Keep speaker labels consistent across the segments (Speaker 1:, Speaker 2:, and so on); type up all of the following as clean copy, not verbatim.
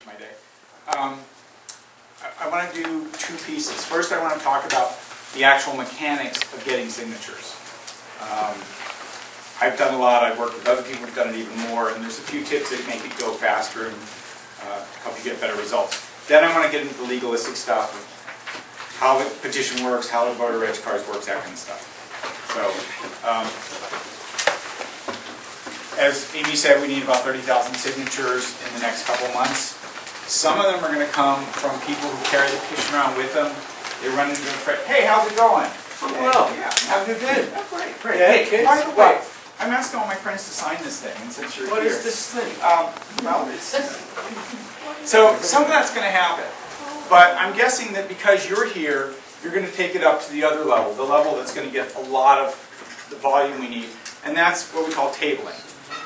Speaker 1: my day. I want to do two pieces. First, I want to talk about the actual mechanics of getting signatures. I've done a lot. I've worked with other people who've done it even more, and there's a few tips that make it go faster and help you get better results. Then I want to get into the legalistic stuff of how the petition works, how the voter reg cards works, that kind of stuff. So, as Amy said, we need about 30,000 signatures in the next couple months. Some of them are going to come from people who carry the petition around with them. They run into a friend, hey, how's it going?
Speaker 2: Oh, well,
Speaker 1: yeah,
Speaker 2: how have you been?
Speaker 1: Oh, great, great.
Speaker 2: Yeah, hey, kids.
Speaker 1: By the way, I'm asking all my friends to sign this thing, and since you're
Speaker 2: What
Speaker 1: here.
Speaker 2: is this thing?
Speaker 1: Well, so some of that's going to happen. But I'm guessing that because you're here, you're going to take it up to the other level, the level that's going to get a lot of the volume we need. And that's what we call tabling.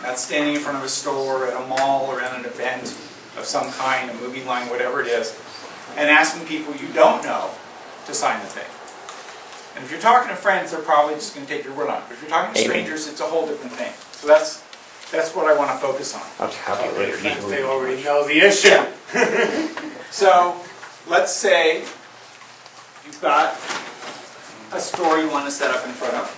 Speaker 1: That's standing in front of a store, at a mall, or at an event of some kind, a movie line, whatever it is, and asking people you don't know to sign the thing. And if you're talking to friends, they're probably just going to take your word on it. But if you're talking to strangers, it's a whole different thing. So that's what I want to focus on.
Speaker 2: They already know the issue.
Speaker 1: So let's say you've got a store you want to set up in front of.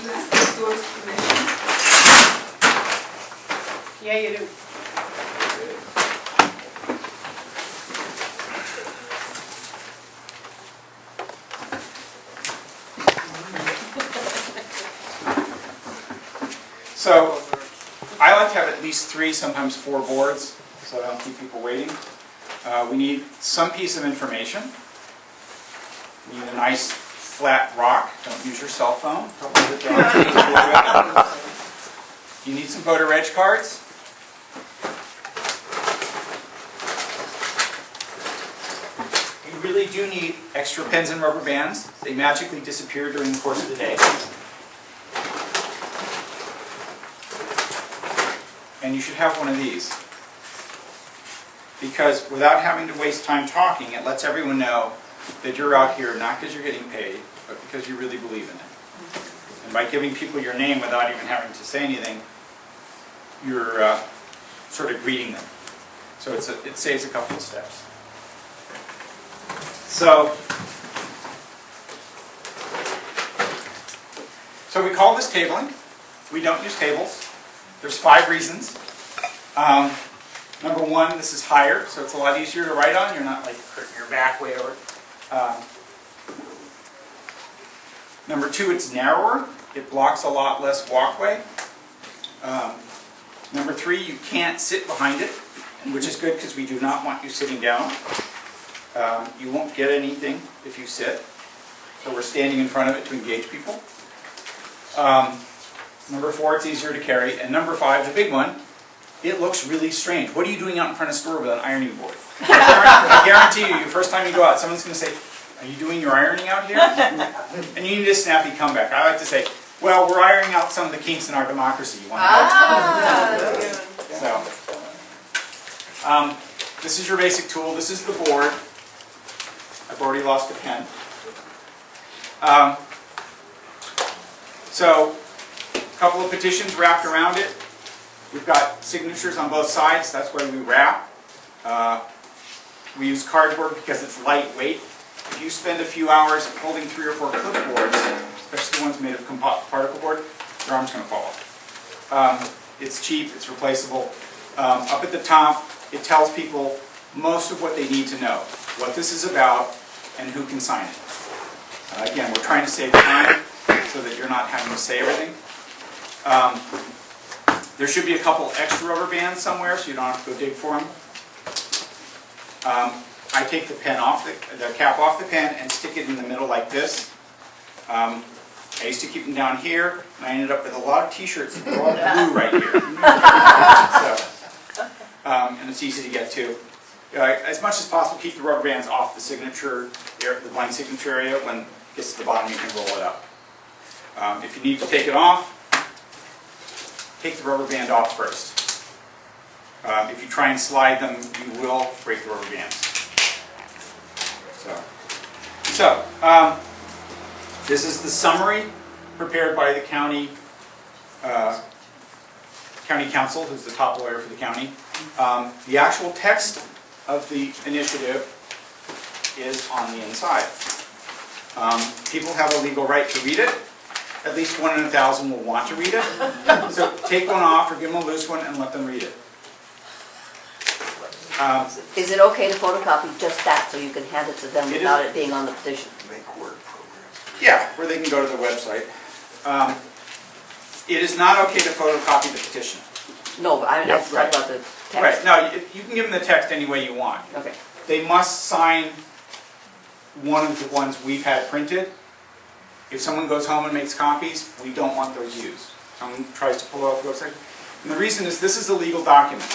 Speaker 3: You ask the store's permission?
Speaker 4: Yeah, you do.
Speaker 1: So I like to have at least 3, sometimes 4 boards, so I don't keep people waiting. We need some piece of information. We need a nice flat rock. Don't use your cell phone. Don't leave it down. You need some voter reg cards. You really do need extra pens and rubber bands. They magically disappear during the course of the day. And you should have one of these. Because without having to waste time talking, it lets everyone know that you're out here not because you're getting paid, but because you really believe in it. And by giving people your name without even having to say anything, you're sort of greeting them. So it saves a couple of steps. So we call this tabling. We don't use tables. There's 5 reasons. Number 1, this is higher, so it's a lot easier to write on. You're not like your back way over. Number 2, it's narrower. It blocks a lot less walkway. Number 3, you can't sit behind it, which is good because we do not want you sitting down. You won't get anything if you sit. So we're standing in front of it to engage people. Number 4, it's easier to carry. And number 5, the big one, it looks really strange. What are you doing out in front of a store with an ironing board? I guarantee you, the first time you go out, someone's going to say, are you doing your ironing out here? And you need a snappy comeback. I like to say, well, we're ironing out some of the kinks in our democracy. You want to help? So, this is your basic tool. This is the board. I've already lost a pen. So, a couple of petitions wrapped around it. We've got signatures on both sides. That's why we wrap. We use cardboard because it's lightweight. If you spend a few hours holding 3 or 4 clipboards, especially the ones made of particle board, your arm's going to fall off. It's cheap. It's replaceable. Up at the top, it tells people most of what they need to know, what this is about, and who can sign it. Again, we're trying to save time so that you're not having to say everything. There should be a couple extra rubber bands somewhere so you don't have to go dig for them. I take the pen off, the cap off the pen and stick it in the middle like this. I used to keep them down here, and I ended up with a lot of t-shirts that were all blue right here. And it's easy to get to. As much as possible, keep the rubber bands off the signature, the blank signature area. When it gets to the bottom, you can roll it up. If you need to take it off, take the rubber band off first. If you try and slide them, you will break the rubber bands. So, this is the summary prepared by the county county counsel, who's the top lawyer for the county. The actual text of the initiative is on the inside. People have a legal right to read it. At least 1 in 1,000 will want to read it. So take one off or give them a loose one and let them read it.
Speaker 4: Is it okay to photocopy just that so you can hand it to them
Speaker 1: It
Speaker 4: without
Speaker 1: is.
Speaker 4: it being on the petition?
Speaker 1: Yeah, where they can go to the website. It is not okay to photocopy the petition.
Speaker 4: No, but I
Speaker 1: Right.
Speaker 4: talk about the text.
Speaker 1: Right, no, you can give them the text any way you want.
Speaker 4: Okay.
Speaker 1: They must sign one of the ones we've had printed. If someone goes home and makes copies, we don't want those used. Someone tries to pull it off the website. And the reason is this is a legal document.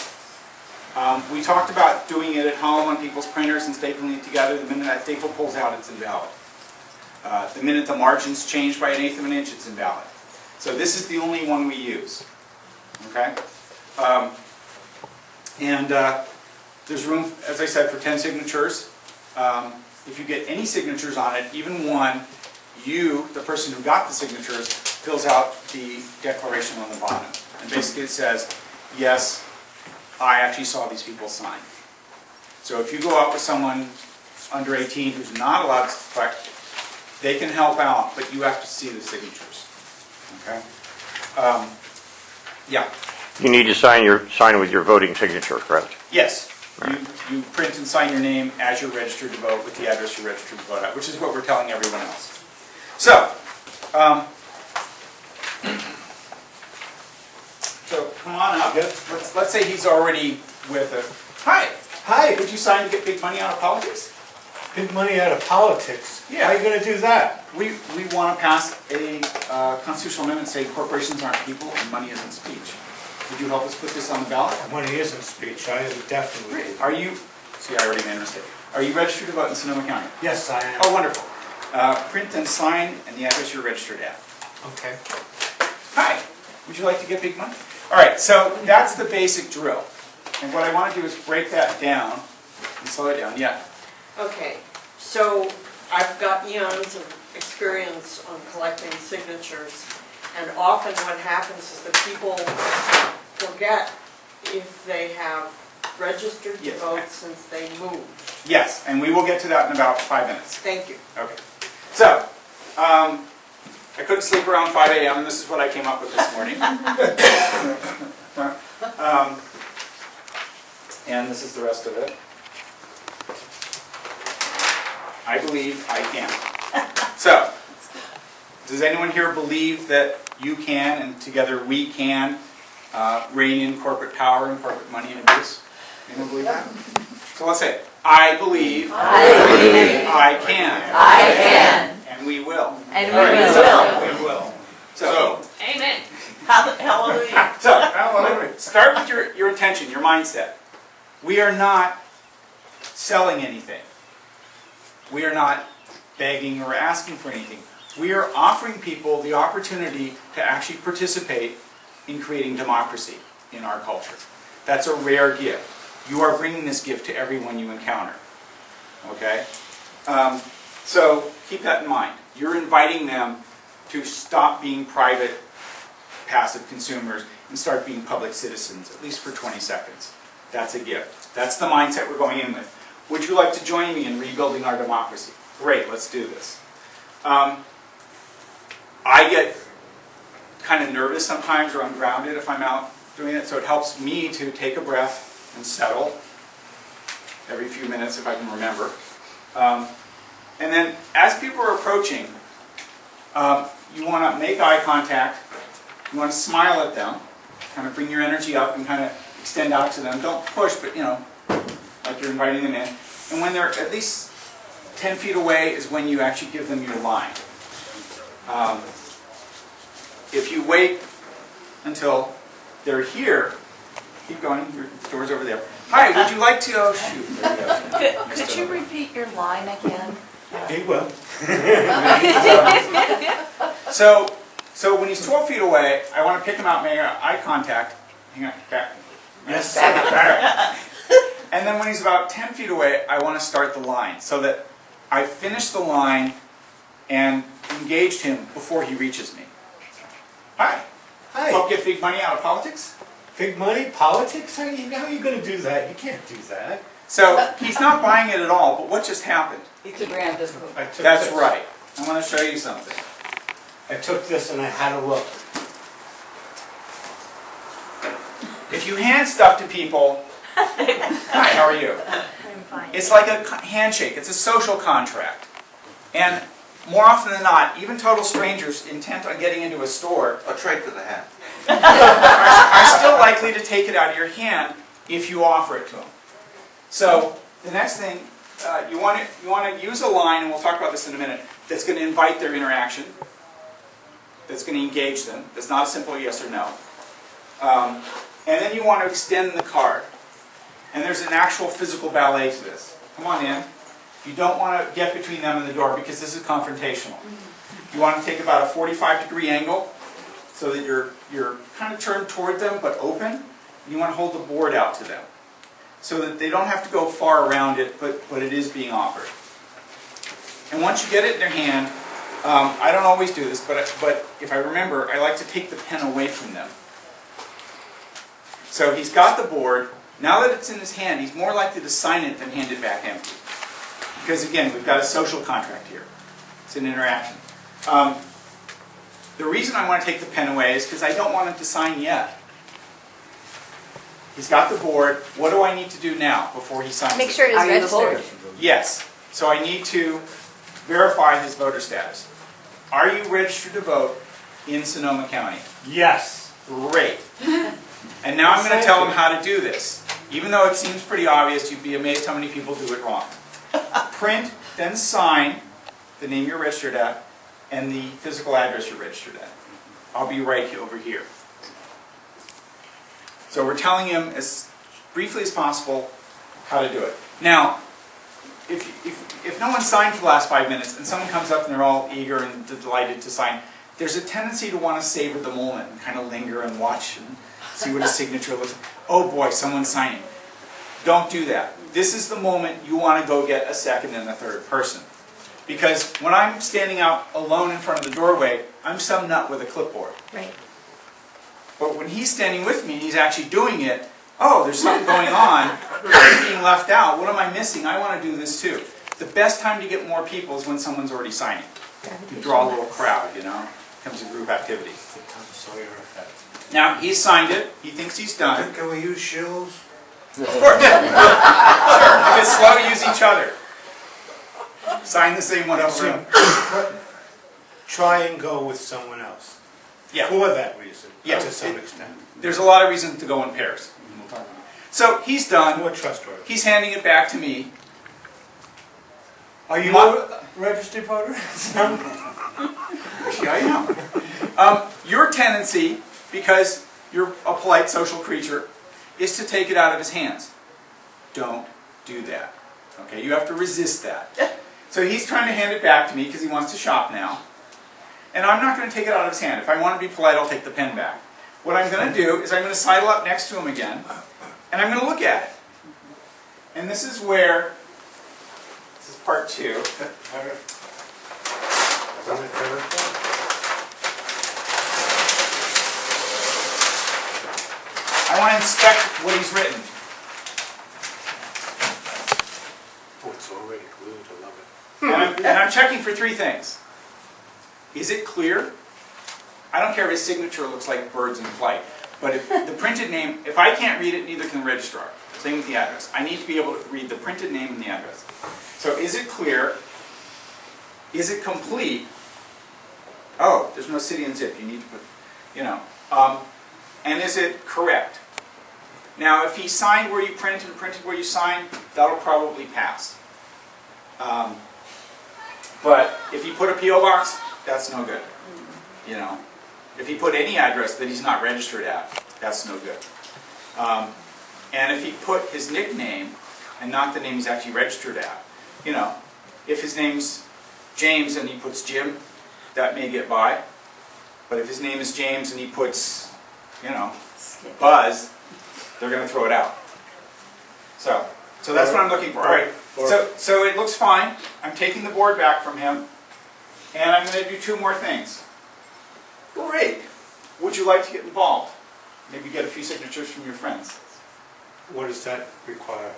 Speaker 1: We talked about doing it at home on people's printers and stapling it together. The minute that staple pulls out, it's invalid. The minute the margins change by 1/8 of an inch, it's invalid. So this is the only one we use. Okay? There's room, as I said, for 10 signatures. If you get any signatures on it, even one, you, the person who got the signatures, fills out the declaration on the bottom. And basically it says, yes, I actually saw these people sign. So if you go out with someone under 18 who's not allowed to collect, they can help out, but you have to see the signatures. Okay? Yeah.
Speaker 5: You need to sign with your voting signature, correct?
Speaker 1: Yes. You print and sign your name as you're registered to vote with the address you're registered to vote at, which is what we're telling everyone else. So come on up. Let's say he's already with us. Hi.
Speaker 2: Hi,
Speaker 1: Would you sign to get big money out of politics?
Speaker 2: big money out of politics.
Speaker 1: Yeah.
Speaker 2: How are you gonna do that?
Speaker 1: We want to pass a constitutional amendment saying corporations aren't people and money isn't speech. Would you help us put this on the ballot?
Speaker 2: Money isn't speech, I would definitely do.
Speaker 1: Are you, see, I already made a mistake. Are you registered to vote in Sonoma County?
Speaker 2: Yes, I am.
Speaker 1: Oh, wonderful. Print and sign and the address you're registered at.
Speaker 2: Okay.
Speaker 1: Hi, would you like to get big money? All right, so that's the basic drill. And what I want to do is break that down and slow it down. Yeah.
Speaker 6: Okay, so I've got eons of experience on collecting signatures, and often what happens is that people forget if they have registered to
Speaker 1: Yes.
Speaker 6: vote since they moved.
Speaker 1: Yes, and we will get to that in about 5 minutes.
Speaker 6: Thank you.
Speaker 1: Okay. So, I couldn't sleep around 5 a.m. and this is what I came up with this morning. And this is the rest of it. I believe I can. So, does anyone here believe that you can, and together we can, rein in corporate power and corporate money and abuse? Anyone believe that? So let's say, I believe I can.
Speaker 4: I can.
Speaker 1: And we will.
Speaker 4: And
Speaker 1: All right,
Speaker 4: we
Speaker 1: so-
Speaker 4: will.
Speaker 1: We will. So,
Speaker 3: Amen.
Speaker 4: Hallelujah.
Speaker 1: start with your intention, your mindset. We are not selling anything. We are not begging or asking for anything. We are offering people the opportunity to actually participate in creating democracy in our culture. That's a rare gift. You are bringing this gift to everyone you encounter. Okay? So keep that in mind. You're inviting them to stop being private, passive consumers and start being public citizens, at least for 20 seconds. That's a gift. That's the mindset we're going in with. Would you like to join me in rebuilding our democracy? Great, let's do this. I get kind of nervous sometimes or ungrounded if I'm out doing it, so it helps me to take a breath and settle every few minutes if I can remember. And then as people are approaching, you want to make eye contact, you want to smile at them, kind of bring your energy up and kind of extend out to them. Don't push, but like you're inviting them in. And when they're at least 10 feet away is when you actually give them your line. If you wait until they're here, keep going, your door's over there. Hi, would you like to, oh shoot, there you go.
Speaker 4: Could you repeat your line again?
Speaker 2: He will.
Speaker 1: So when he's 12 feet away, I want to pick him out, make eye contact. Hang on, back.
Speaker 2: Yes.
Speaker 1: Back. And then when he's about 10 feet away, I want to start the line so that I finish the line and engaged him before he reaches me. Hi.
Speaker 2: Hi.
Speaker 1: get big money out of politics?
Speaker 2: Big money, politics, how are you gonna do that? You can't do that.
Speaker 1: So he's not buying it at all, but what just happened?
Speaker 4: It's a grand discount.
Speaker 2: I took
Speaker 1: That's
Speaker 2: this.
Speaker 1: right. I want to show you something.
Speaker 2: I took this and I had a look.
Speaker 1: If you hand stuff to people, hi, how are you?
Speaker 7: I'm fine.
Speaker 1: It's like a handshake. It's a social contract. And more often than not, even total strangers intent on getting into a store
Speaker 8: A trade for the hat.
Speaker 1: are still likely to take it out of your hand if you offer it to them. So the next thing, you want to use a line, and we'll talk about this in a minute, that's going to invite their interaction, that's going to engage them. That's not a simple yes or no. And then you want to extend the card. And there's an actual physical ballet to this. Come on in. You don't want to get between them and the door because this is confrontational. You want to take about a 45-degree angle so that you're kind of turned toward them but open. You want to hold the board out to them so that they don't have to go far around it, but it is being offered. And once you get it in their hand, I don't always do this, but if I remember, I like to take the pen away from them. So he's got the board. Now that it's in his hand, he's more likely to sign it than hand it back empty. Because again, we've got a social contract here. It's an interaction. The reason I want to take the pen away is because I don't want him to sign yet. He's got the board. What do I need to do now before he signs
Speaker 7: Make
Speaker 1: it?
Speaker 7: sure it is
Speaker 4: Are you the
Speaker 7: registered.
Speaker 4: voter?
Speaker 1: Yes. So I need to verify his voter status. Are you registered to vote in Sonoma County?
Speaker 2: Yes.
Speaker 1: Great. And now I'm going to tell him how to do this. Even though it seems pretty obvious, you'd be amazed how many people do it wrong. Print, then sign the name you're registered at and the physical address you're registered at. I'll be right over here. So we're telling him as briefly as possible how to do it. Now, if no one signed for the last 5 minutes and someone comes up and they're all eager and delighted to sign, there's a tendency to want to savor the moment and kind of linger and watch and see what a signature looks like. Oh boy, someone's signing. Don't do that. This is the moment you want to go get a second and a third person. Because when I'm standing out alone in front of the doorway, I'm some nut with a clipboard.
Speaker 7: Right.
Speaker 1: But when he's standing with me and he's actually doing it, oh, there's something going on. I'm being left out. What am I missing? I want to do this too. The best time to get more people is when someone's already signing. You draw a little crowd, you know. It becomes a group activity.
Speaker 2: The Tom Sawyer effect.
Speaker 1: Now, he's signed it. He thinks he's done.
Speaker 8: Can we use shoes?
Speaker 1: Of course. Sure. If it's slow, use each other. Sign the same one over.
Speaker 2: Try and go with someone else.
Speaker 1: Yeah.
Speaker 2: For that reason,
Speaker 1: Yeah.
Speaker 2: to some extent.
Speaker 1: There's a lot of reasons to go in pairs. So he's done.
Speaker 2: More trustworthy.
Speaker 1: He's handing it back to me.
Speaker 2: Are you
Speaker 1: My-
Speaker 2: a registered voter?
Speaker 1: Actually, I am. Your tendency, because you're a polite social creature, is to take it out of his hands. Don't do that. Okay, you have to resist that. So he's trying to hand it back to me because he wants to shop now. And I'm not going to take it out of his hand. If I want to be polite, I'll take the pen back. What I'm going to do is I'm going to sidle up next to him again, and I'm going to look at it. And this is where, this is part 2. I want to inspect what he's written.
Speaker 2: Oh, it's already glued, I love it.
Speaker 1: And I'm checking for 3 things. Is it clear? I don't care if his signature looks like birds in flight, but if the printed name, if I can't read it, neither can the registrar. Same with the address. I need to be able to read the printed name and the address. So is it clear? Is it complete? Oh, there's no city and zip. You need to put, you know. And is it correct? Now, if he signed where you print and printed where you sign, that'll probably pass. But if he put a P.O. box, that's no good. You know, if he put any address that he's not registered at, that's no good. And if he put his nickname and not the name he's actually registered at, you know, if his name's James and he puts Jim, that may get by. But if his name is James and he puts, you know, Buzz, they're going to throw it out. So that's what I'm looking for. All right. So it looks fine. I'm taking the board back from him, and I'm going to do 2 more things. Great. would you like to get involved? Maybe get a few signatures from your friends.
Speaker 2: What does that require?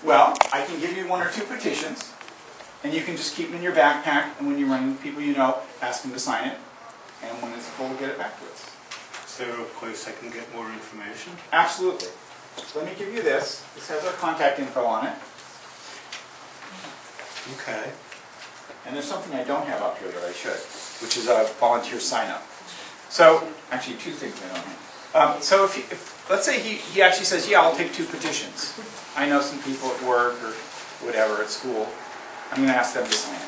Speaker 1: Well, I can give you 1 or 2 petitions, and you can just keep them in your backpack, and when you run into people you know, ask them to sign it, and when it's full, get it back to us.
Speaker 2: Is there a place I can get more information?
Speaker 1: Absolutely. Let me give you this. This has our contact info on it,
Speaker 2: Okay.
Speaker 1: and there's something I don't have up here that I should, which is a volunteer sign-up. So, actually 2 things I don't have. So if let's say he actually says, yeah, I'll take 2 petitions. I know some people at work or whatever, at school. I'm going to ask them to sign it.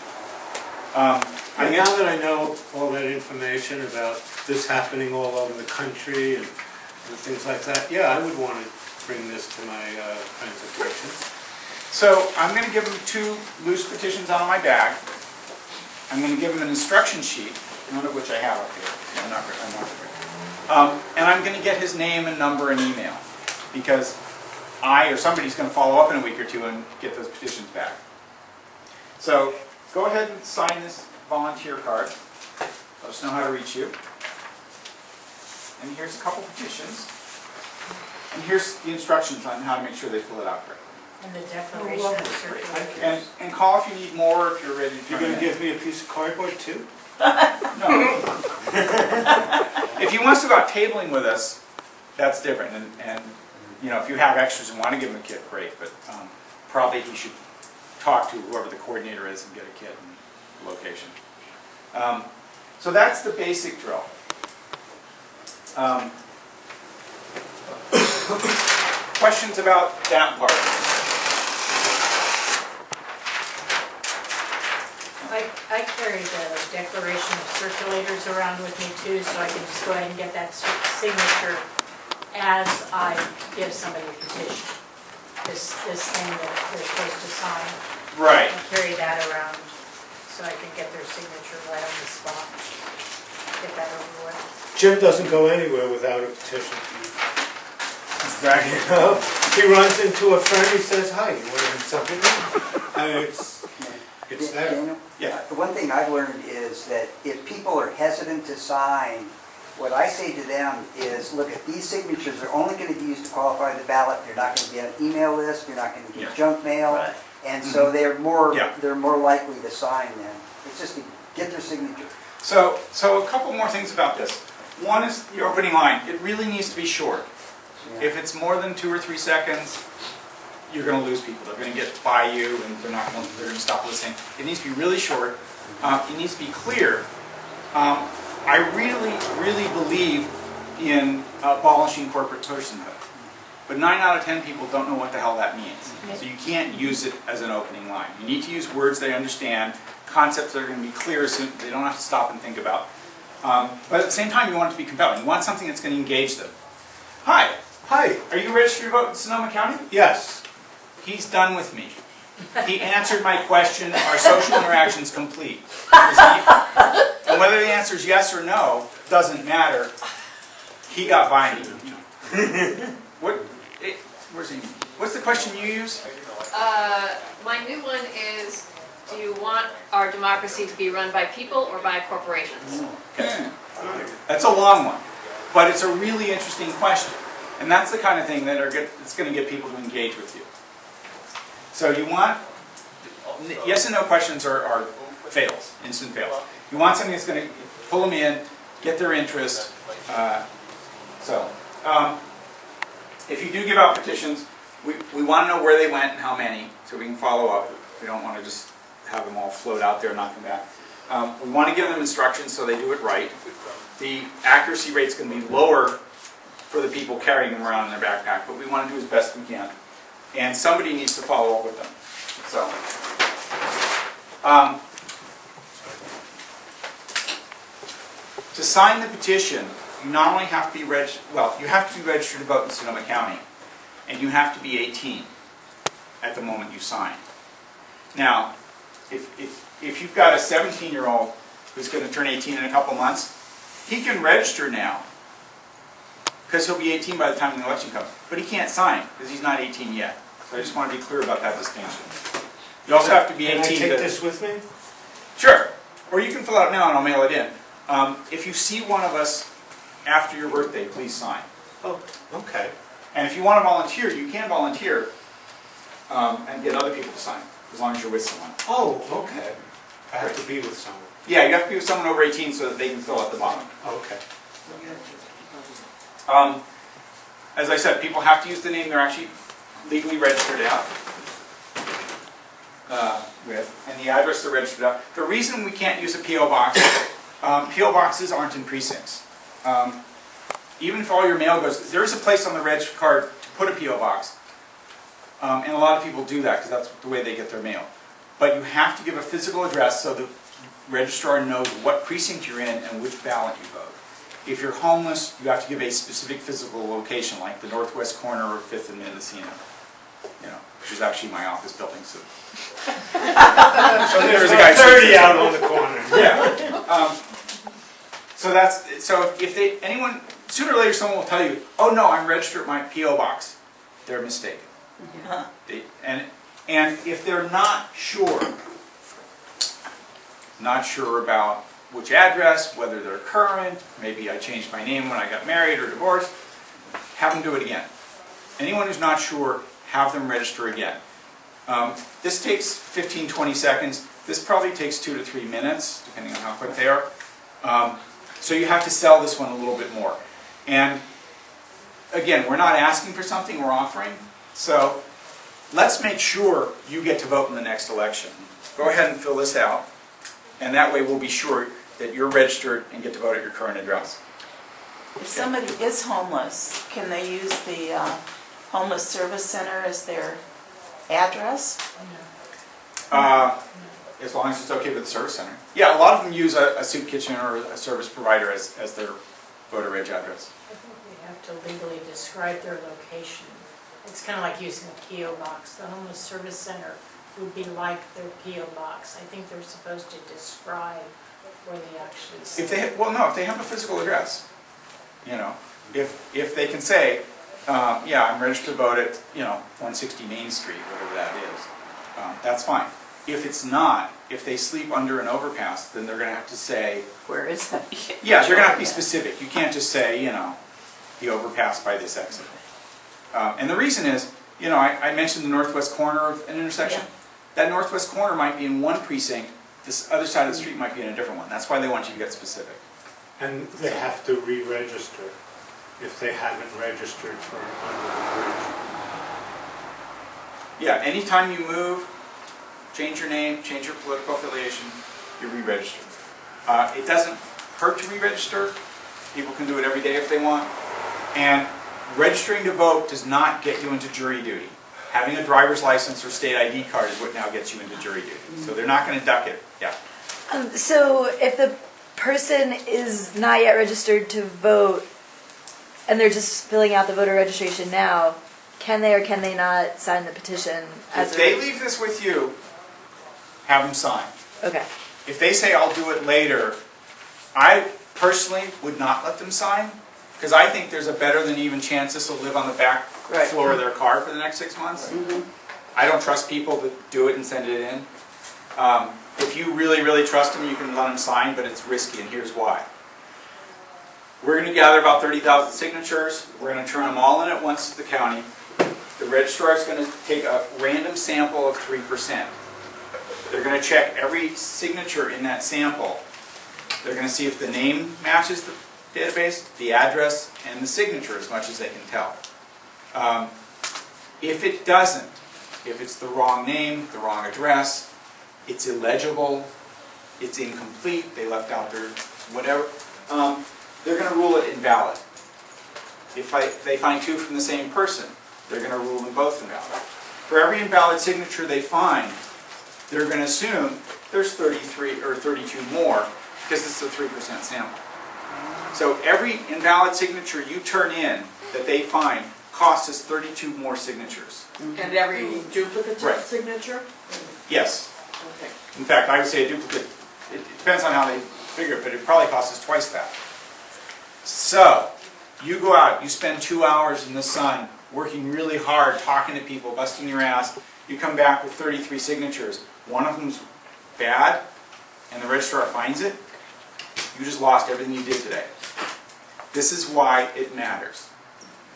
Speaker 2: And now that I know all that information about this happening all over the country and things like that, yeah, I would want to bring this to my friends' attention.
Speaker 1: So I'm going to give him 2 loose petitions out of my bag. I'm going to give him an instruction sheet, none of which I have up here. I'm not and I'm going to get his name and number and email, because I or somebody's going to follow up in a week or 2 and get those petitions back. So go ahead and sign this volunteer card. Let us know how to reach you. And here's a couple petitions. And here's the instructions on how to make sure they fill it out correctly.
Speaker 7: And the declaration of circulation.
Speaker 1: And call if you need more, if you're ready to
Speaker 2: You're
Speaker 1: turn
Speaker 2: going
Speaker 1: it
Speaker 2: to
Speaker 1: in.
Speaker 2: give me a piece of cardboard too?
Speaker 1: No. If he wants to go out tabling with us, that's different. And you know, if you have extras and want to give him a kit, great. But probably he should talk to whoever the coordinator is and get a kit and location. So that's the basic drill. Questions about that part?
Speaker 7: I carry the declaration of circulators around with me too, so I can just go ahead and get that signature as I give somebody a petition. This thing that they're supposed to sign.
Speaker 1: Right.
Speaker 7: I carry that around so I can get their signature right on the spot. Get that over with.
Speaker 2: Jim doesn't go anywhere without a petition.
Speaker 1: Exactly.
Speaker 2: You know? He runs into a friend, he says, hi, you want to do something? And it's there.
Speaker 8: Daniel?
Speaker 1: Yeah.
Speaker 8: The one thing I've learned is that if people are hesitant to sign, what I say to them is, look, if these signatures are only going to be used to qualify the ballot, they're not going to be on an email list, you're not going to get
Speaker 1: Yeah.
Speaker 8: junk mail,
Speaker 7: Right.
Speaker 8: and so they're more
Speaker 1: Yeah.
Speaker 8: likely to sign then. It's just to get their signature.
Speaker 1: So a couple more things about this. One is the opening line. It really needs to be short.
Speaker 8: Yeah.
Speaker 1: If it's more than 2 or 3 seconds, you're going to lose people. They're going to get by you, and they're going to stop listening. It needs to be really short. It needs to be clear. I really believe in abolishing corporate personhood. But 9 out of 10 people don't know what the hell that means. So you can't use it as an opening line. You need to use words they understand, concepts that are going to be clear so they don't have to stop and think about. But at the same time, you want it to be compelling. You want something that's going to engage them. Hi,
Speaker 2: Hi,
Speaker 1: are you registered to vote in Sonoma County?
Speaker 2: yes.
Speaker 1: He's done with me. He answered my question. Our social interaction's complete. And whether the answer is yes or no doesn't matter. He got by me. Where's he? What's the question you use?
Speaker 9: My new one is, do you want our democracy to be run by people or by corporations?
Speaker 1: Okay. That's a long one, but it's a really interesting question. And that's the kind of thing that's going to get people to engage with you. So you want, yes and no questions are fails, instant fails. You want something that's going to pull them in, get their interest. If you do give out petitions, we want to know where they went and how many, so we can follow up. We don't want to just have them all float out there and not come back. We want to give them instructions so they do it right. The accuracy rate's going to be lower for the people carrying them around in their backpack, but we want to do as best we can. And somebody needs to follow up with them. So, to sign the petition, you not only have to be registered, well, you have to be registered to vote in Sonoma County, and you have to be 18 at the moment you sign. Now, if you've got a 17-year-old who's going to turn 18 in a couple months, he can register now, because he'll be 18 by the time the election comes. But he can't sign, because he's not 18 yet. So I just want to be clear about that distinction. You also have to be 18
Speaker 2: Can I take
Speaker 1: to...
Speaker 2: this with me?
Speaker 1: Sure. Or you can fill it out now and I'll mail it in. If you see one of us after your birthday, please sign.
Speaker 2: Oh, okay.
Speaker 1: And if you want to volunteer, you can volunteer and get other people to sign, as long as you're with someone.
Speaker 2: Oh, okay. I have to be with someone.
Speaker 1: Yeah, you have to be with someone over 18 so that they can fill at the bottom.
Speaker 2: Okay.
Speaker 1: As I said, people have to use the name they're actually legally registered at with, and the address they're registered at. The reason we can't use a P.O. box, P.O. boxes aren't in precincts. Even if all your mail goes, there is a place on the reg card to put a P.O. box, and a lot of people do that because that's the way they get their mail. But you have to give a physical address so the registrar knows what precinct you're in and which ballot you vote. If you're homeless, you have to give a specific physical location, like the northwest corner of 5th and Mendocino, which is actually my office building. So, there's a guy
Speaker 2: 30 out on the corner.
Speaker 1: Yeah. So if anyone, sooner or later someone will tell you, oh no, I'm registered at my P.O. box. They're mistaken. And if they're not sure about which address, whether they're current, maybe I changed my name when I got married or divorced, have them do it again. Anyone who's not sure, have them register again. This takes 15, 20 seconds. This probably takes 2 to 3 minutes, depending on how quick they are. So you have to sell this one a little bit more. And again, we're not asking for something, we're offering. So let's make sure you get to vote in the next election. Go ahead and fill this out. And that way we'll be sure that you're registered and get to vote at your current address.
Speaker 10: If somebody is homeless, can they use the homeless service center as their address?
Speaker 1: As long as it's okay with the service center. Yeah, a lot of them use a soup kitchen or a service provider as their voter reg address.
Speaker 7: I think we have to legally describe their location. It's kind of like using a P.O. box. The homeless service center would be like their P.O. box. I think they're supposed to describe where they actually stay.
Speaker 1: If they have a physical address, if they can say, yeah, I'm registered to vote at 160 Main Street, whatever that is, that's fine. If it's not, if they sleep under an overpass, then they're going to have to say,
Speaker 10: Where is that?
Speaker 1: yeah, they're going to have to be specific. You can't just say, the overpass by this exit. And the reason is, I mentioned the northwest corner of an intersection.
Speaker 10: Yeah.
Speaker 1: That northwest corner might be in one precinct, this other side of the street might be in a different one. That's why they want you to get specific.
Speaker 2: And they have to re-register if they haven't registered for under the bridge.
Speaker 1: Yeah, anytime you move, change your name, change your political affiliation, you're re-registered. It doesn't hurt to re-register. People can do it every day if they want. And registering to vote does not get you into jury duty. Having a driver's license or state ID card is what now gets you into jury duty. So they're not going to duck it. Yeah.
Speaker 11: So if the person is not yet registered to vote and they're just filling out the voter registration now, can they or can they not sign the petition?
Speaker 1: If they leave this with you, have them sign.
Speaker 11: Okay.
Speaker 1: If they say, I'll do it later, I personally would not let them sign, because I think there's a better than even chance this will live on the back floor of their car for the next 6 months. I don't trust people to do it and send it in. If you really, really trust them, you can let them sign, but it's risky, and here's why. We're going to gather about 30,000 signatures. We're going to turn them all in at once to the county. The registrar is going to take a random sample of 3%. They're going to check every signature in that sample. They're going to see if the name matches the database, the address, and the signature as much as they can tell. If it doesn't, if it's the wrong name, the wrong address, it's illegible, it's incomplete, they left out their whatever, they're going to rule it invalid. If they find two from the same person, they're going to rule them both invalid. For every invalid signature they find, they're going to assume there's 33 or 32 more because it's a 3% sample. So every invalid signature you turn in that they find costs us 32 more signatures.
Speaker 6: And every duplicate signature?
Speaker 1: Yes.
Speaker 6: Okay.
Speaker 1: In fact, I would say a duplicate, it depends on how they figure it, but it probably costs us twice that. So, you go out, you spend 2 hours in the sun, working really hard, talking to people, busting your ass. You come back with 33 signatures. One of them's bad, and the registrar finds it. You just lost everything you did today. This is why it matters.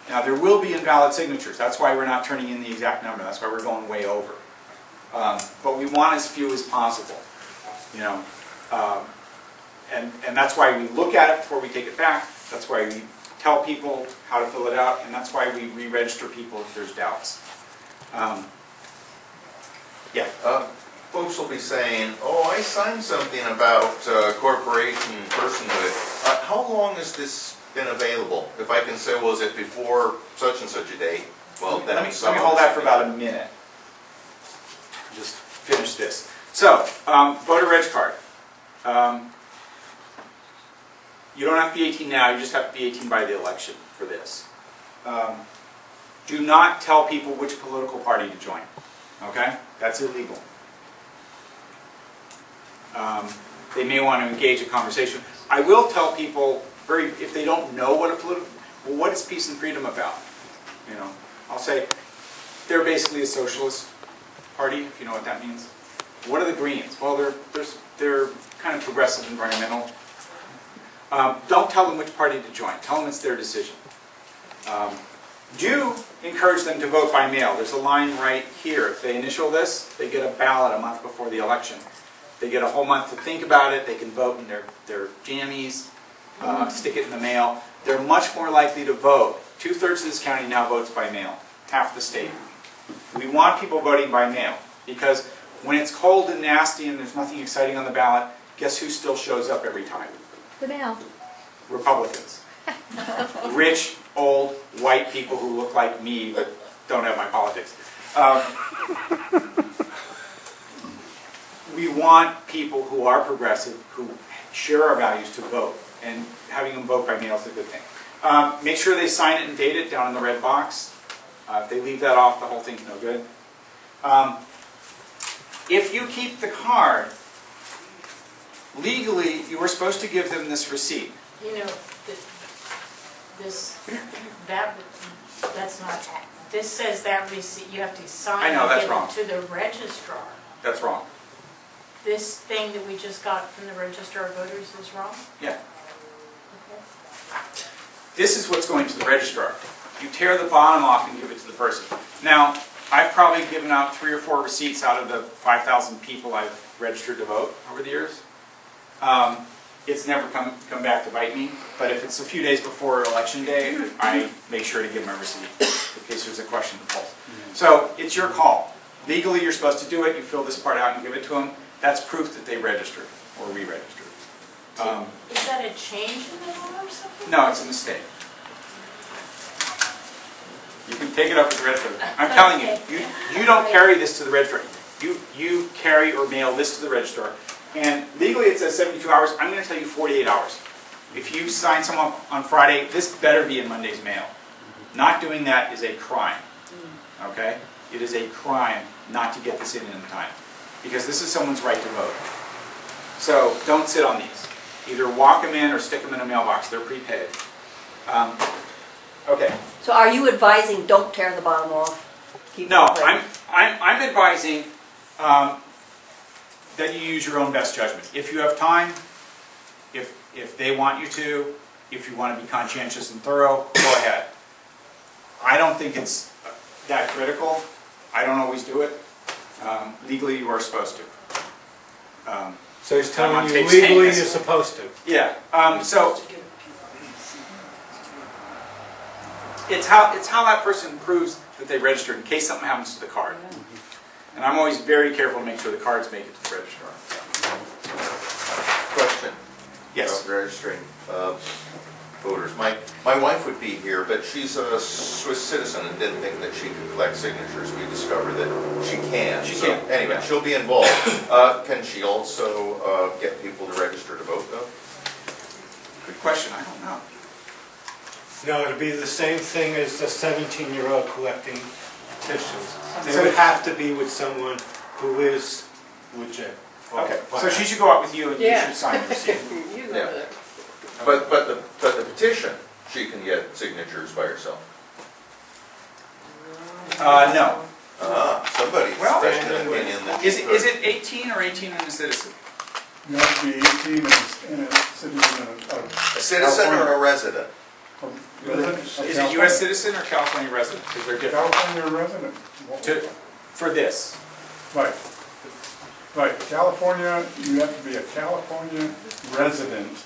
Speaker 1: Now, there will be invalid signatures. That's why we're not turning in the exact number. That's why we're going way over. But we want as few as possible. You know, and that's why we look at it before we take it back. That's why we tell people how to fill it out, and that's why we re-register people if there's doubts. Yeah.
Speaker 12: Folks will be saying, oh, I signed something about corporation personhood. How long has this been available? If I can say, well, is it before such and such a date? Well, then
Speaker 1: let me hold that for about a minute. Just finish this. So, voter reg card. You don't have to be 18 now, you just have to be 18 by the election for this. Do not tell people which political party to join. Okay? That's illegal. They may want to engage a conversation. I will tell people, if they don't know what what is peace and freedom about? You know, I'll say, they're basically a socialist party, if you know what that means. What are the Greens? Well, they're kind of progressive environmental. Don't tell them which party to join. Tell them it's their decision. Do encourage them to vote by mail. There's a line right here. If they initial this, they get a ballot a month before the election. They get a whole month to think about it. They can vote in their jammies, stick it in the mail. They're much more likely to vote. 2/3 of this county now votes by mail. Half the state. We want people voting by mail because when it's cold and nasty and there's nothing exciting on the ballot, guess who still shows up every time?
Speaker 11: The mail.
Speaker 1: Republicans. Rich, old, white people who look like me but don't have my politics. We want people who are progressive, who share our values, to vote, and having them vote by mail is a good thing. Make sure they sign it and date it down in the red box. If they leave that off, the whole thing's no good. If you keep the card, legally, you were supposed to give them this receipt.
Speaker 7: You know, that's not, this says that receipt, you have to sign
Speaker 1: I know, that's
Speaker 7: and
Speaker 1: wrong.
Speaker 7: give it to the registrar.
Speaker 1: That's wrong.
Speaker 7: This thing that we just got from the Registrar of Voters is wrong?
Speaker 1: Yeah.
Speaker 7: Okay.
Speaker 1: This is what's going to the registrar. You tear the bottom off and give it to the person. Now, I've probably given out 3 or 4 receipts out of the 5,000 people I've registered to vote over the years. It's never come back to bite me, but if it's a few days before election day, I make sure to give them a receipt in case there's a question to poll. So it's your call. Legally, you're supposed to do it. You fill this part out and give it to them. That's proof that they registered or re-registered.
Speaker 7: Is that a change in the law or something?
Speaker 1: No, it's a mistake. You can take it up with the registrar. I'm telling you, you don't carry this to the registrar. You carry or mail this to the registrar. And legally it says 72 hours. I'm going to tell you 48 hours. If you sign someone on Friday, this better be in Monday's mail. Not doing that is a crime. Okay? It is a crime not to get this in time. Because this is someone's right to vote. So don't sit on these. Either walk them in or stick them in a mailbox. They're prepaid. Okay.
Speaker 4: So are you advising don't tear the bottom off? Keep
Speaker 1: No,
Speaker 4: it plain?
Speaker 1: I'm advising that you use your own best judgment. If you have time, if they want you to, if you want to be conscientious and thorough, go ahead. I don't think it's that critical. I don't always do it. Legally, you are supposed to.
Speaker 2: So he's
Speaker 1: I'm on
Speaker 2: telling you
Speaker 1: tape saying
Speaker 2: legally
Speaker 1: this.
Speaker 2: you're supposed to.
Speaker 1: Yeah. So it's how that person proves that they registered in case something happens to the card. And I'm always very careful to make sure the cards make it to the registrar.
Speaker 12: Question.
Speaker 1: Yes.
Speaker 12: About registering voters. My wife would be here, but she's a Swiss citizen and didn't think that she could collect signatures. We discovered that she can.
Speaker 1: She
Speaker 12: So,
Speaker 1: can.
Speaker 12: Anyway,
Speaker 1: Yeah.
Speaker 12: she'll be involved. Can she also get people to register to vote, though?
Speaker 1: Good question. I don't know.
Speaker 2: No, it'd be the same thing as the 17-year-old collecting petitions. They
Speaker 1: So-
Speaker 2: would have to be with someone who is legit.
Speaker 1: Okay. So she should go out with you and you should sign the receipt.
Speaker 6: You know
Speaker 12: Yeah.
Speaker 6: that.
Speaker 12: But the petition, she can get signatures by herself.
Speaker 1: No.
Speaker 12: Somebody's
Speaker 1: Well,
Speaker 12: expressed an opinion that.
Speaker 1: Is it 18 or 18 and a citizen?
Speaker 13: You have to be 18 and a citizen of
Speaker 12: A citizen or a resident?
Speaker 1: Is it US citizen or California resident? Because they're different.
Speaker 13: California resident.
Speaker 1: For this.
Speaker 13: Right. Right, California, you have to be a California resident,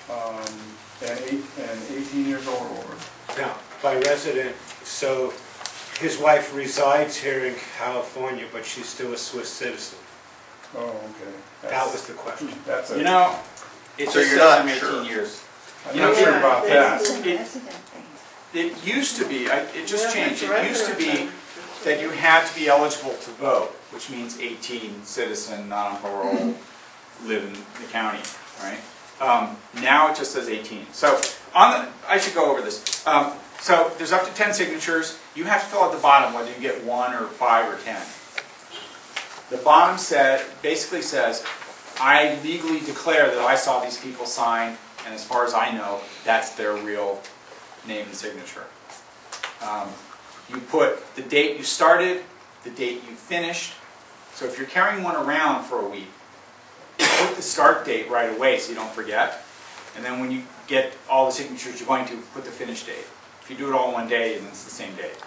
Speaker 13: and 18 years old or older.
Speaker 2: Now, by resident, so his wife resides here in California, but she's still a Swiss citizen.
Speaker 13: Oh, okay.
Speaker 2: That was the question.
Speaker 13: That's a.
Speaker 1: You know, it
Speaker 12: So
Speaker 1: just
Speaker 12: you're
Speaker 1: says
Speaker 12: not
Speaker 1: I'm 18
Speaker 12: sure.
Speaker 1: years.
Speaker 13: I'm
Speaker 1: You
Speaker 13: not
Speaker 1: know,
Speaker 13: sure about that.
Speaker 1: It used to be, it just changed, it used to be that you had to be eligible to vote, which means 18, citizen, not on parole, live in the county, right? Now it just says 18. So I should go over this. So there's up to 10 signatures. You have to fill at the bottom whether you get 1 or 5 or 10. The bottom basically says, I legally declare that I saw these people sign, and as far as I know, that's their real name and signature. You put the date you started, the date you finished. So if you're carrying one around for a week, put the start date right away so you don't forget. And then when you get all the signatures you're going to, put the finish date. If you do it all in one day, then it's the same date.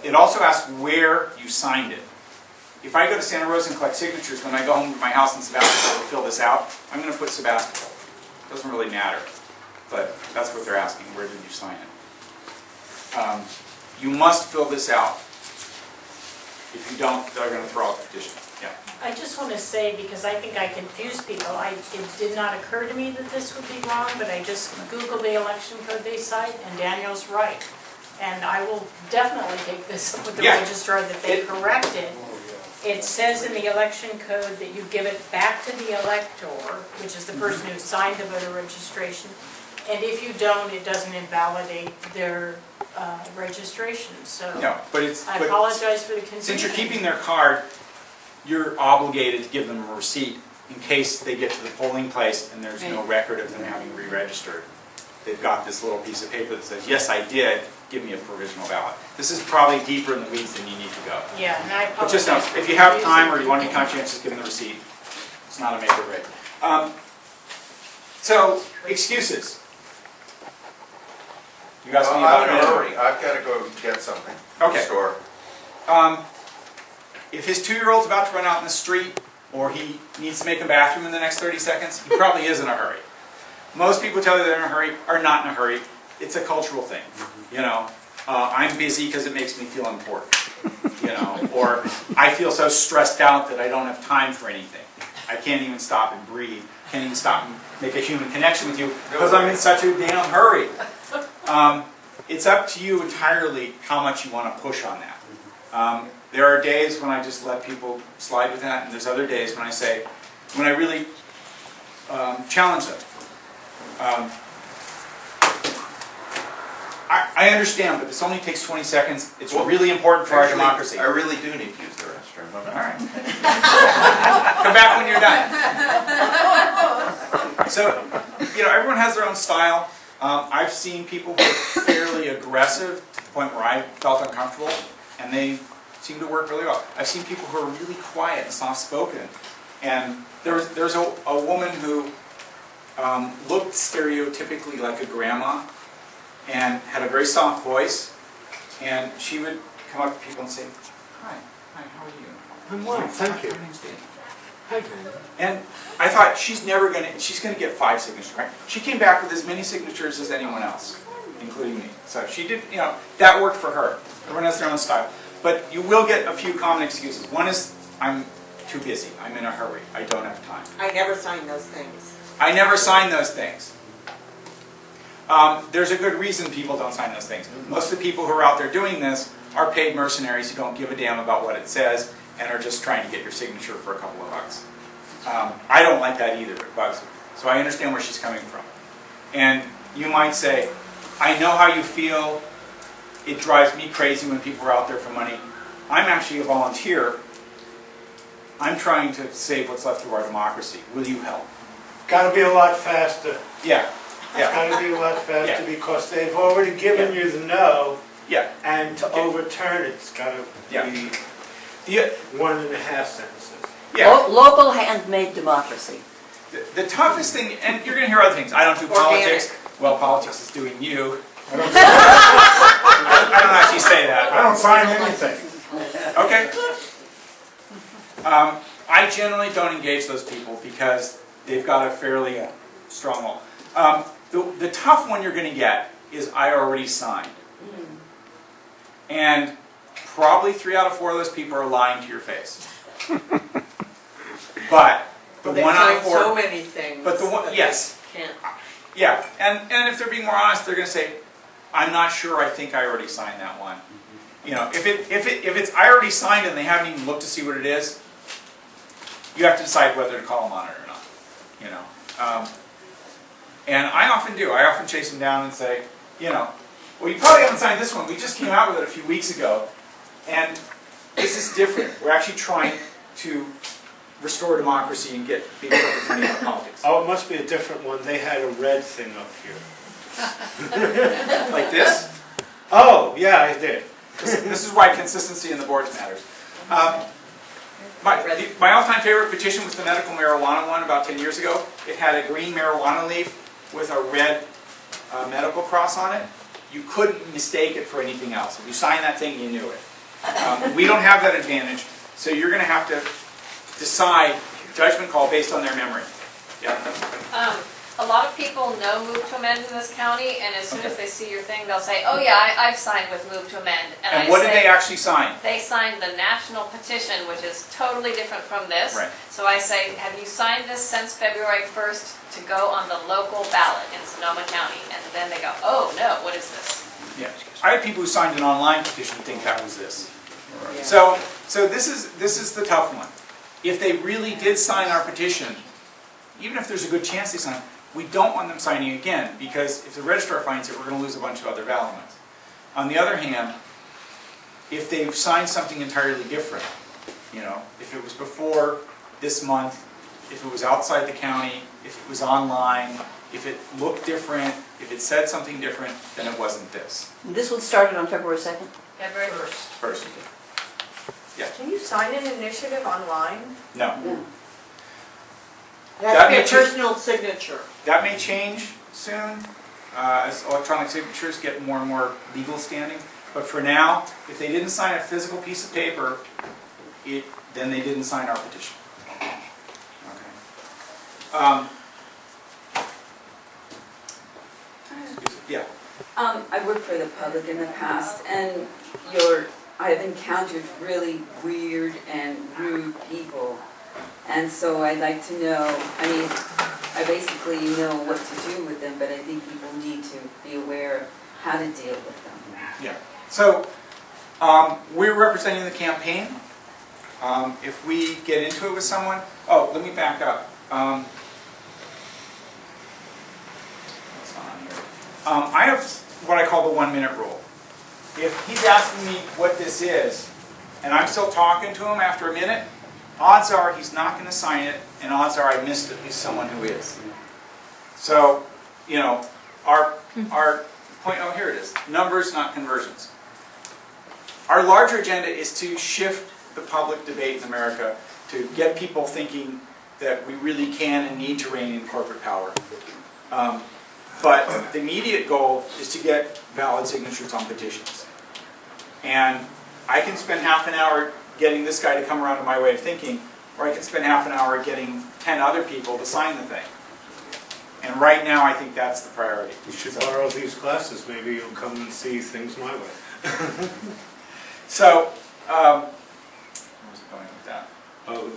Speaker 1: It also asks where you signed it. If I go to Santa Rosa and collect signatures, when I go home to my house in Sebastopol to fill this out, I'm going to put Sebastopol. It doesn't really matter, but that's what they're asking. Where did you sign it? You must fill this out. If you don't, they're going to throw out the petition. Yeah.
Speaker 7: I just want to say, because I think I confuse people, it did not occur to me that this would be wrong, but I just Googled the election code they cite, and Daniel's right. And I will definitely take this up with the registrar that they corrected. It says in the election code that you give it back to the elector, which is the person who signed the voter registration, and if you don't, it doesn't invalidate their registration. So
Speaker 1: No, but
Speaker 7: I apologize for the confusion.
Speaker 1: since you're keeping their card, you're obligated to give them a receipt in case they get to the polling place and there's no record of them having re-registered. They've got this little piece of paper that says, yes, I did, give me a provisional ballot. This is probably deeper in the weeds than you need to go.
Speaker 7: Yeah, and I apologize.
Speaker 1: But just know, if you have time or you want to be conscientious, give them the receipt. It's not a make or break. So, excuses. You asked me about
Speaker 12: I'm in a
Speaker 1: it.
Speaker 12: hurry, I've got to go get something.
Speaker 1: Okay.
Speaker 12: Store.
Speaker 1: If his 2-year-old's about to run out in the street, or he needs to make a bathroom in the next 30 seconds, he probably is in a hurry. Most people tell you they're in a hurry, are not in a hurry. It's a cultural thing, you know. I'm busy because it makes me feel important, you know. Or I feel so stressed out that I don't have time for anything. I can't even stop and breathe. Can't even stop and make a human connection with you because I'm in such a damn hurry. It's up to you entirely how much you want to push on that. There are days when I just let people slide with that, and there's other days when I say, when I really challenge them. I understand, but this only takes 20 seconds. It's really important for our democracy.
Speaker 12: I really do need to use the restroom.
Speaker 1: All right. Come back when you're done. So, you know, everyone has their own style. I've seen people who are fairly aggressive to the point where I felt uncomfortable, and they seem to work really well. I've seen people who are really quiet and soft-spoken, and there's a woman who looked stereotypically like a grandma and had a very soft voice, and she would come up to people and say, hi, how are you?
Speaker 2: I'm well, thank you.
Speaker 1: My name's Dave. Hi, Dave. And I thought, she's gonna get 5 signatures, right? She came back with as many signatures as anyone else, including me. So she did, you know, that worked for her. Everyone has their own style. But you will get a few common excuses. One is, I'm too busy, I'm in a hurry, I don't have time.
Speaker 6: I never sign those things.
Speaker 1: I never sign those things. There's a good reason people don't sign those things. Most of the people who are out there doing this are paid mercenaries who don't give a damn about what it says and are just trying to get your signature for a couple of bucks. I don't like that either, it bugs me. So I understand where she's coming from. And you might say, I know how you feel, it drives me crazy when people are out there for money. I'm actually a volunteer. I'm trying to save what's left of our democracy. Will you help?
Speaker 2: Gotta be a lot faster.
Speaker 1: Yeah.
Speaker 2: It's gotta be a lot faster because they've already given you the no.
Speaker 1: Yeah.
Speaker 2: And to overturn it's gotta be 1.5 sentences.
Speaker 1: Yeah.
Speaker 4: Local handmade democracy.
Speaker 1: The toughest thing, and you're going to hear other things. I don't do politics. well, politics is doing you.
Speaker 13: I don't
Speaker 1: I don't actually say that.
Speaker 13: I don't sign anything.
Speaker 1: Okay. I generally don't engage those people because they've got a fairly strong wall. The tough one you're going to get is I already signed. And probably 3 out of 4 of those people are lying to your face. But the
Speaker 6: They
Speaker 1: 1 out of
Speaker 6: find
Speaker 1: 4...
Speaker 6: so many things.
Speaker 1: But the one,
Speaker 6: that
Speaker 1: yes.
Speaker 6: they can't.
Speaker 1: Yeah, and if they're being more honest, they're going to say, I'm not sure, I think I already signed that one. You know, if it's I already signed and they haven't even looked to see what it is, you have to decide whether to call them on it or not. You know, and I often do. I often chase them down and say, you know, well, you probably haven't signed this one. We just came out with it a few weeks ago, and this is different. We're actually trying to restore democracy and get people representing our politics.
Speaker 2: Oh, it must be a different one. They had a red thing up here.
Speaker 1: Like this.
Speaker 2: Oh, yeah, I did.
Speaker 1: This is why consistency in the boards matters. My all-time favorite petition was the medical marijuana one about 10 years ago. It had a green marijuana leaf with a red medical cross on it. You couldn't mistake it for anything else. If you signed that thing, you knew it. We don't have that advantage, so you're going to have to decide, judgment call based on their memory. Yeah.
Speaker 9: A lot of people know Move to Amend in this county, and as soon as they see your thing, they'll say, oh yeah, I've signed with Move to Amend.
Speaker 1: And what did they actually sign?
Speaker 9: They signed the national petition, which is totally different from this.
Speaker 1: Right.
Speaker 9: So I say, have you signed this since February 1st to go on the local ballot in Sonoma County? And then they go, oh no, what is this?
Speaker 1: Yeah. I had people who signed an online petition think that was this.
Speaker 6: Yeah.
Speaker 1: So this is the tough one. If they really did sign our petition, even if there's a good chance they sign, we don't want them signing again, because if the registrar finds it, we're going to lose a bunch of other ballot ones. On the other hand, if they've signed something entirely different, you know, if it was before this month, if it was outside the county, if it was online, if it looked different, if it said something different, then it wasn't this.
Speaker 4: This one started on February 2nd?
Speaker 9: February 1st.
Speaker 1: First. Yeah.
Speaker 6: Can you sign an initiative online?
Speaker 1: No.
Speaker 4: No.
Speaker 6: It has
Speaker 1: That
Speaker 6: to be
Speaker 1: may
Speaker 6: a
Speaker 1: change.
Speaker 6: personal signature.
Speaker 1: That may change soon as electronic signatures get more and more legal standing. But for now, if they didn't sign a physical piece of paper, then they didn't sign our petition. Okay. Yeah.
Speaker 3: I worked for the public in the past, and I've encountered really weird and rude people. And so I'd like to know, I mean, I basically know what to do with them, but I think people need to be aware of how to deal with them.
Speaker 1: Yeah. So we're representing the campaign. If we get into it with someone, oh, let me back up. What's on here? I have what I call the 1-minute rule. If he's asking me what this is, and I'm still talking to him after a minute, odds are he's not going to sign it, and odds are I missed at least someone who is. So, you know, our point, oh, here it is, numbers, not conversions. Our larger agenda is to shift the public debate in America to get people thinking that we really can and need to rein in corporate power. But the immediate goal is to get valid signatures on petitions. And I can spend half an hour getting this guy to come around to my way of thinking, or I can spend half an hour getting 10 other people to sign the thing. And right now, I think that's the priority.
Speaker 2: You should borrow these glasses. Maybe you'll come and see things my way.
Speaker 1: So, where was it going with that?
Speaker 2: Oh,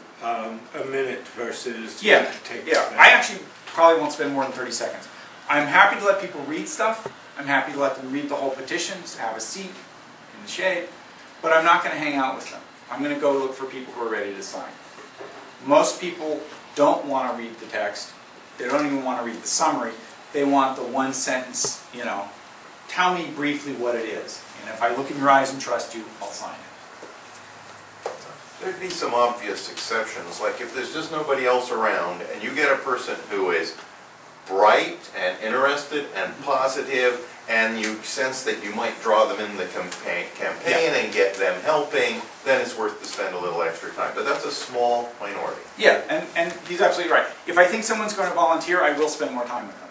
Speaker 2: a minute versus...
Speaker 1: Yeah,
Speaker 2: take
Speaker 1: yeah. I actually probably won't spend more than 30 seconds. I'm happy to let people read stuff. I'm happy to let them read the whole petition, have a seat in the shade, but I'm not going to hang out with them. I'm going to go look for people who are ready to sign. Most people don't want to read the text. They don't even want to read the summary. They want the one sentence, you know, tell me briefly what it is. And if I look in your eyes and trust you, I'll sign it.
Speaker 12: There'd be some obvious exceptions, like if there's just nobody else around and you get a person who is bright and interested and positive, and you sense that you might draw them in the campaign and get them helping, then it's worth to spend a little extra time. But that's a small minority.
Speaker 1: Yeah, and he's absolutely right. If I think someone's going to volunteer, I will spend more time with them.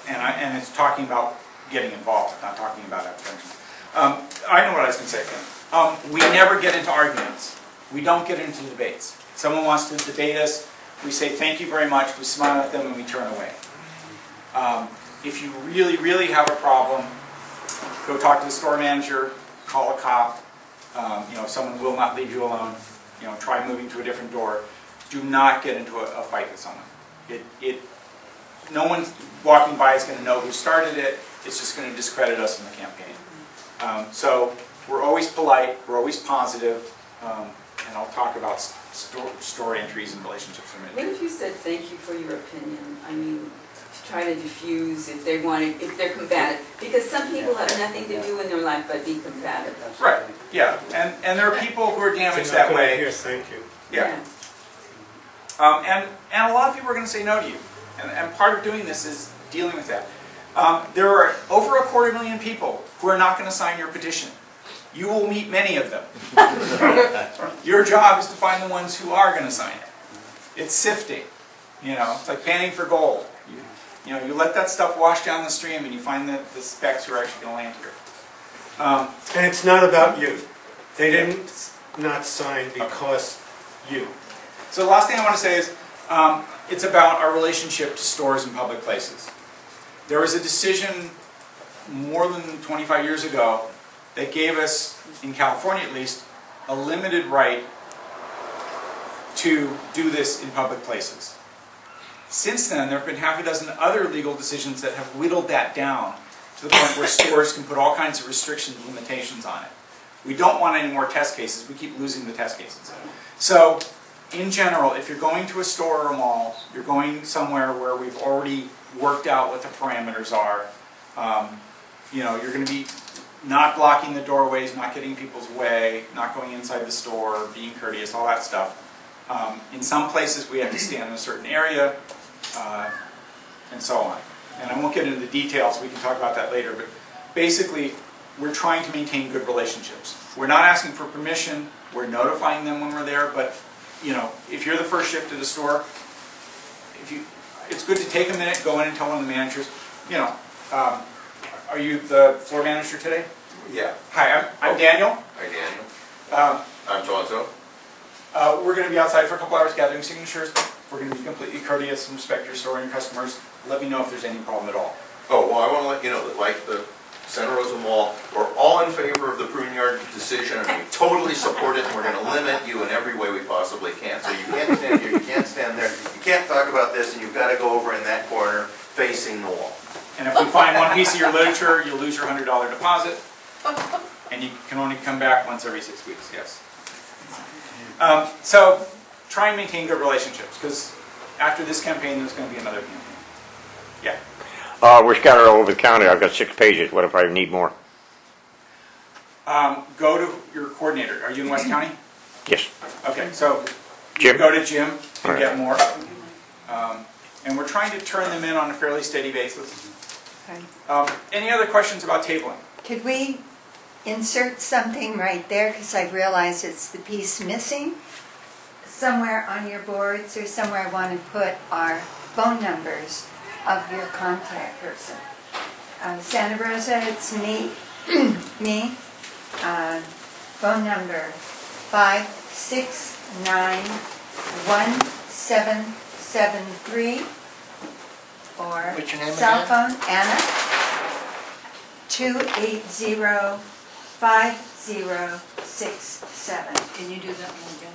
Speaker 1: And it's talking about getting involved, not talking about abstention. I know what I was going to say. We never get into arguments. We don't get into debates. If someone wants to debate us, we say thank you very much, we smile at them, and we turn away. If you really, really have a problem, go talk to the store manager, call a cop. If someone will not leave you alone, try moving to a different door. Do not get into a fight with someone. No one walking by is going to know who started it. It's just going to discredit us in the campaign. So we're always polite, we're always positive, and I'll talk about store entries and relationships in a
Speaker 3: What
Speaker 1: minute.
Speaker 3: if you said thank you for your opinion? I mean, to try to diffuse if they're combative. Because some people have nothing to do in their life but be combative.
Speaker 1: Right, yeah, and there are people who are damaged
Speaker 2: They're not
Speaker 1: that
Speaker 2: gonna
Speaker 1: way.
Speaker 2: hear thank you.
Speaker 1: Yeah. And a lot of people are going to say no to you. And part of doing this is dealing with that. There are over 250,000 people who are not going to sign your petition. You will meet many of them. Your job is to find the ones who are going to sign it. It's sifting. It's like panning for gold. You let that stuff wash down the stream and you find the specs who are actually going to land here.
Speaker 2: And it's not about you. They didn't not sign because you.
Speaker 1: So the last thing I want to say is, it's about our relationship to stores and public places. There was a decision more than 25 years ago that gave us, in California at least, a limited right to do this in public places. Since then, there have been half a dozen other legal decisions that have whittled that down to the point where stores can put all kinds of restrictions and limitations on it. We don't want any more test cases. We keep losing the test cases. So, in general, if you're going to a store or a mall, you're going somewhere where we've already worked out what the parameters are. You're going to be not blocking the doorways, not getting in people's way, not going inside the store, being courteous, all that stuff. In some places, we have to stand in a certain area, and so on. And I won't get into the details. We can talk about that later. But basically, we're trying to maintain good relationships. We're not asking for permission. We're notifying them when we're there, but if you're the first shift at a store, it's good to take a minute, go in and tell one of the managers, are you the floor manager today?
Speaker 12: Yeah.
Speaker 1: Hi, I'm Daniel.
Speaker 12: Hi, Daniel. I'm so-and-so.
Speaker 1: We're going to be outside for a couple hours gathering signatures. We're going to be completely courteous and respect your store and your customers. Let me know if there's any problem at all.
Speaker 12: Oh, well, I want to let you know that, like the Santa Rosa Mall, we're all in favor of the prune yard decision, and we totally support it, and we're going to limit you in every way we possibly can. So you can't stand here, you can't stand there, you can't talk about this, and you've got to go over in that corner facing the wall.
Speaker 1: And if we find one piece of your literature, you'll lose your $100 deposit, and you can only come back once every 6 weeks, yes. So try and maintain good relationships, because after this campaign, there's going to be another campaign. Yeah.
Speaker 5: We're scattered all over the county. I've got 6 pages. What if I need more?
Speaker 1: Go to your coordinator. Are you in West County?
Speaker 5: Yes.
Speaker 1: Okay, so
Speaker 5: Jim?
Speaker 1: go to Jim and
Speaker 5: Right.
Speaker 1: get more. And we're trying to turn them in on a fairly steady basis. Any other questions about tabling?
Speaker 14: Could we insert something right there, because I realize it's the piece missing? Somewhere on your boards or somewhere I want to put our phone numbers of your contact person. Santa Rosa, it's me, phone number 5691773, or
Speaker 15: What's your name
Speaker 14: cell
Speaker 15: again?
Speaker 14: phone, Anna, 280-5067.
Speaker 7: Can you do that one again?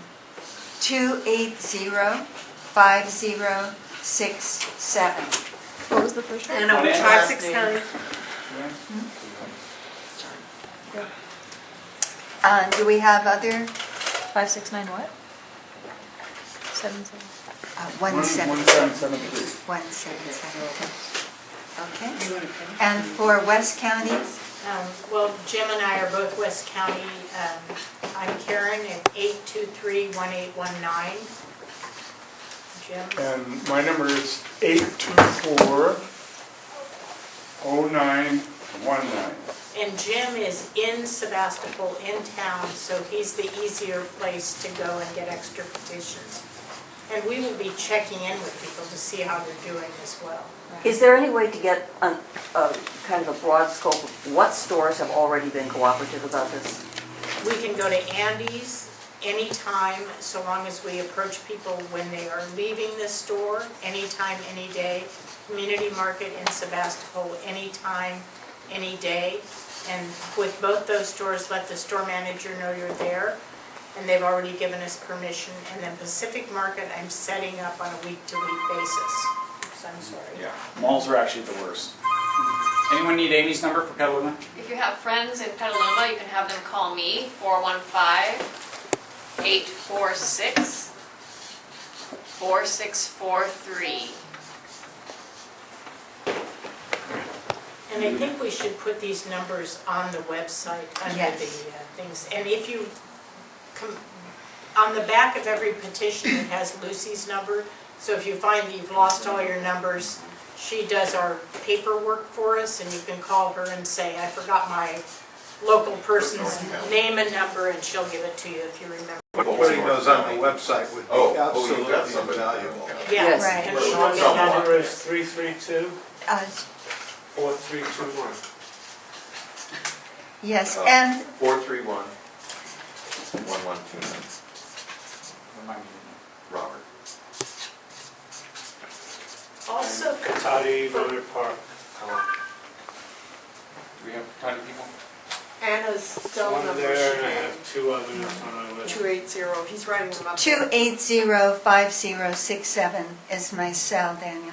Speaker 14: 280-5067.
Speaker 11: What was the first one?
Speaker 6: And I'm
Speaker 1: What
Speaker 6: trying
Speaker 1: is
Speaker 6: 6 county.
Speaker 14: Do we have other?
Speaker 11: 569 what? 77.
Speaker 14: 1773. 1773. Okay. And for West County?
Speaker 7: Well, Jim and I are both West County. I'm Karen at 823-1819. Jim?
Speaker 13: And my number is 824-0919.
Speaker 7: And Jim is in Sebastopol, in town, so he's the easier place to go and get extra petitions. And we will be checking in with people to see how they're doing as well.
Speaker 4: Is there any way to get a kind of a broad scope of what stores have already been cooperative about this?
Speaker 7: We can go to Andy's anytime, so long as we approach people when they are leaving the store, anytime, any day. Community Market in Sebastopol, anytime, any day. And with both those stores, let the store manager know you're there. And they've already given us permission. And then Pacific Market, I'm setting up on a week-to-week basis. So I'm sorry.
Speaker 1: Yeah, malls are actually the worst. Anyone need Amy's number for Petaluma?
Speaker 9: If you have friends in Petaluma, you can have them call me, 415-846-4643.
Speaker 7: And I think we should put these numbers on the website under
Speaker 14: Yes.
Speaker 7: the things. And if you, on the back of every petition, it has Lucy's number. So if you find that you've lost all your numbers, she does our paperwork for us, and you can call her and say, I forgot my local person's name and number, and she'll give it to you if you remember.
Speaker 15: Putting those on the website would be
Speaker 12: you've
Speaker 15: absolutely
Speaker 12: got somebody.
Speaker 15: invaluable.
Speaker 7: Yes,
Speaker 14: Right.
Speaker 7: and
Speaker 2: The
Speaker 7: she'll get that.
Speaker 2: number is 332-4321.
Speaker 14: Yes, and
Speaker 12: 431-1129.
Speaker 1: Remind me.
Speaker 12: Robert.
Speaker 7: Also,
Speaker 2: Toddy, Miller Park.
Speaker 1: Do we have tiny people?
Speaker 6: Anna's cell
Speaker 2: One
Speaker 6: number
Speaker 2: there,
Speaker 6: should
Speaker 2: and I
Speaker 6: be
Speaker 2: have two others on my list.
Speaker 6: 280, he's writing them up.
Speaker 14: 280-5067 is my cell, Daniel.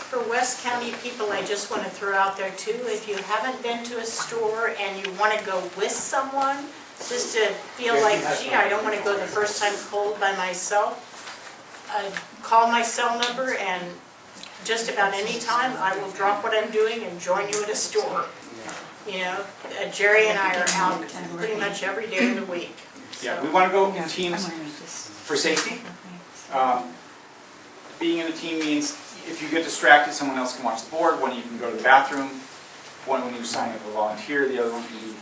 Speaker 7: for West County people, I just want to throw out there too, if you haven't been to a store and you want to go with someone, just to feel like, gee, I don't want to go the first time cold by myself, call my cell number, and just about any time I will drop what I'm doing and join you at a store. You know, Jerry and I are out pretty much every day of the week.
Speaker 1: Yeah, we want to go in teams for safety. Being in a team means if you get distracted, someone else can watch the board, one of you can go to the bathroom, one when you sign up a volunteer, the other one can do.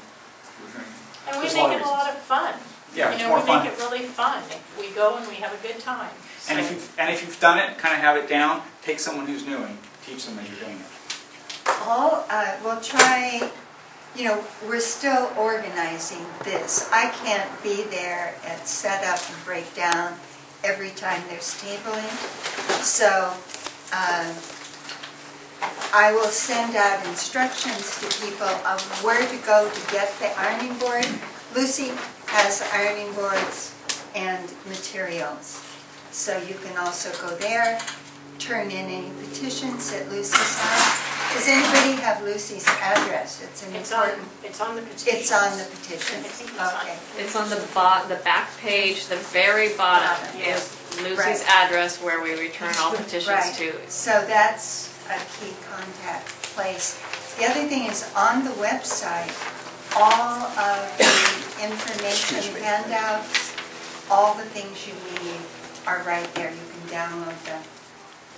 Speaker 7: And we
Speaker 1: There's
Speaker 7: make
Speaker 1: a lot
Speaker 7: it
Speaker 1: of
Speaker 7: a lot of fun.
Speaker 1: Yeah,
Speaker 7: You
Speaker 1: it's
Speaker 7: know,
Speaker 1: more
Speaker 7: we
Speaker 1: fun.
Speaker 7: make it really fun. We go and we have a good time.
Speaker 1: And
Speaker 7: So-
Speaker 1: if you've done it, kind of have it down, take someone who's new and teach them that you're doing it.
Speaker 14: We'll try, you know, we're still organizing this. I can't be there at setup and breakdown every time there's tabling. So I will send out instructions to people of where to go to get the ironing board. Lucy has ironing boards and materials. So you can also go there, turn in any petitions at Lucy's house. Does anybody have Lucy's address? It's an important.
Speaker 7: It's on the petition.
Speaker 14: It's on the petition.
Speaker 7: I think it's on-
Speaker 14: Okay.
Speaker 9: It's on the back page, the very bottom is Lucy's
Speaker 14: Right.
Speaker 9: address where we return all petitions
Speaker 14: Right.
Speaker 9: to.
Speaker 14: So that's a key contact place. The other thing is on the website, all of the information handouts, all the things you need are right there. You can download them.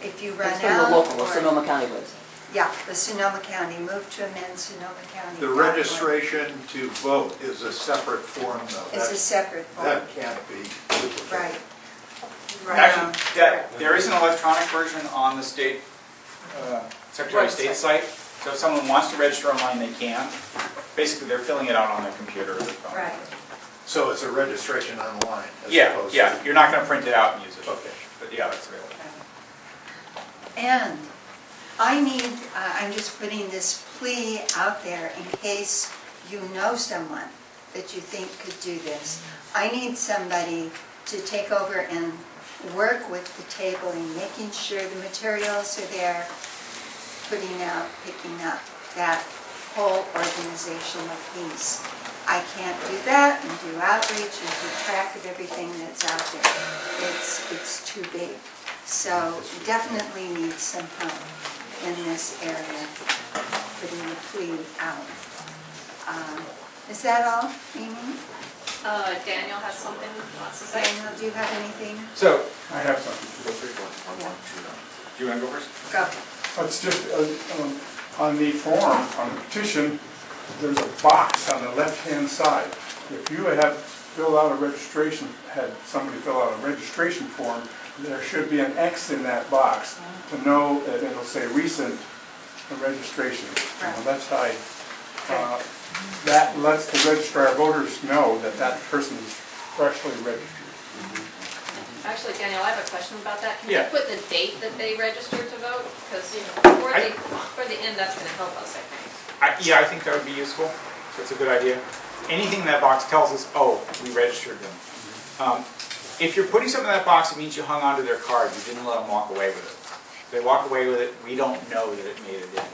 Speaker 14: If you run
Speaker 4: It's
Speaker 14: out.
Speaker 4: from the local,
Speaker 14: or-
Speaker 4: Sonoma County website.
Speaker 14: Yeah, the Sonoma County, move to amend Sonoma County.
Speaker 15: The registration to vote is a separate form though.
Speaker 14: It's a separate form,
Speaker 15: That can't be duplicated.
Speaker 14: right.
Speaker 1: Actually, there is an electronic version on the state, Secretary of State site. So if someone wants to register online, they can. Basically, they're filling it out on their computer or their phone.
Speaker 14: Right.
Speaker 15: So it's a registration online as
Speaker 1: Yeah,
Speaker 15: opposed to.
Speaker 1: yeah, you're not going to print it out and use it.
Speaker 15: Okay.
Speaker 1: But yeah, that's available.
Speaker 14: And I need, I'm just putting this plea out there in case you know someone that you think could do this. I need somebody to take over and work with the tabling, making sure the materials are there, putting out, picking up, that whole organizational piece. I can't do that and do outreach and keep track of everything that's out there. It's too big. So definitely need some help in this area, putting the plea out. Is that all, Amy?
Speaker 9: Daniel has something he wants to say.
Speaker 14: Daniel, do you have anything?
Speaker 1: So,
Speaker 13: I have something.
Speaker 14: Yeah.
Speaker 1: do you want to go first?
Speaker 14: Go.
Speaker 13: It's just on the form, on the petition, there's a box on the left-hand side. If you have filled out a registration, had somebody fill out a registration form, there should be an X in that box to know that it'll say recent registration. Left side. That lets the registrar voters know that that person is freshly registered.
Speaker 9: Actually, Daniel, I have a question about that. Can
Speaker 1: Yeah.
Speaker 9: you put the date that they registered to vote? Because, toward the end, that's gonna help us, I think.
Speaker 1: Yeah, I think that would be useful. That's a good idea. Anything in that box tells us, oh, we registered them. If you're putting something in that box, it means you hung onto their card. You didn't let them walk away with it. If they walk away with it, we don't know that it made it in.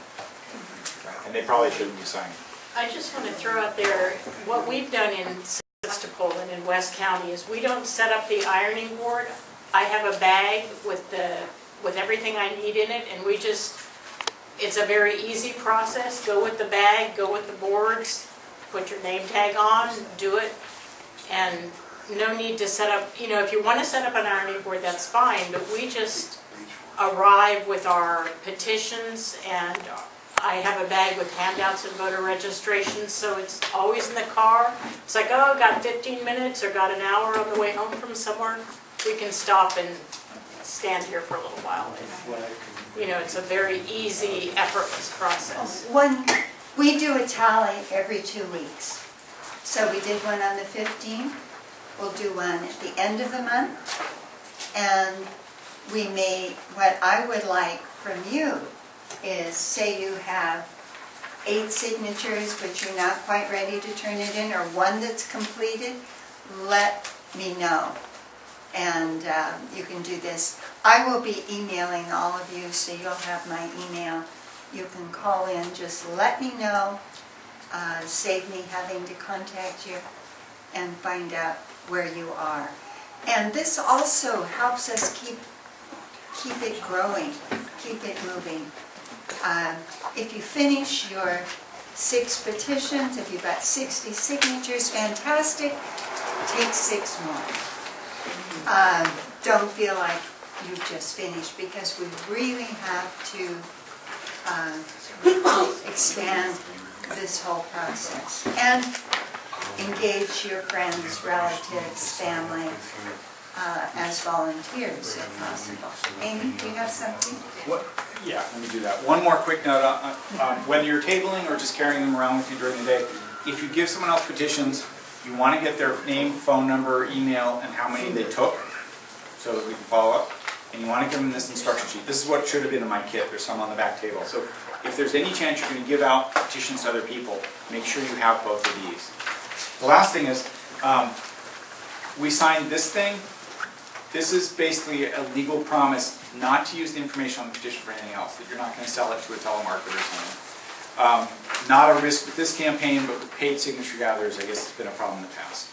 Speaker 1: And they probably shouldn't be signing.
Speaker 7: I just want to throw out there, what we've done in Sebastopol and in West County is we don't set up the ironing board. I have a bag with everything I need in it, and we just, it's a very easy process. Go with the bag, go with the boards, put your name tag on, do it, and no need to set up, you know, if you want to set up an ironing board, that's fine, but we just arrive with our petitions, and I have a bag with handouts and voter registrations, so it's always in the car. It's like, oh, got 15 minutes or got an hour on the way home from somewhere, we can stop and stand here for a little while. And, you know, it's a very easy, effortless process.
Speaker 14: We do a tally every 2 weeks. So we did one on the 15th. We'll do one at the end of the month. And we may, what I would like from you is, say you have 8 signatures, but you're not quite ready to turn it in, or one that's completed, let me know. And you can do this. I will be emailing all of you, so you'll have my email. You can call in, just let me know, save me having to contact you and find out where you are. And this also helps us keep it growing, keep it moving. If you finish your 6 petitions, if you've got 60 signatures, fantastic, take 6 more. Don't feel like you've just finished, because we really have to expand this whole process. And engage your friends, relatives, family as volunteers if possible. Amy, do you have something?
Speaker 1: Yeah, let me do that. One more quick note, whether you're tabling or just carrying them around with you during the day, if you give someone else petitions, you want to get their name, phone number, email, and how many they took, so that we can follow up. And you want to give them this instruction sheet. This is what should have been in my kit. There's some on the back table. So if there's any chance you're going to give out petitions to other people, make sure you have both of these. The last thing is, we signed this thing. This is basically a legal promise not to use the information on the petition for anything else, that you're not going to sell it to a telemarketer or something. Not a risk with this campaign, but with paid signature gatherers, I guess it's been a problem in the past.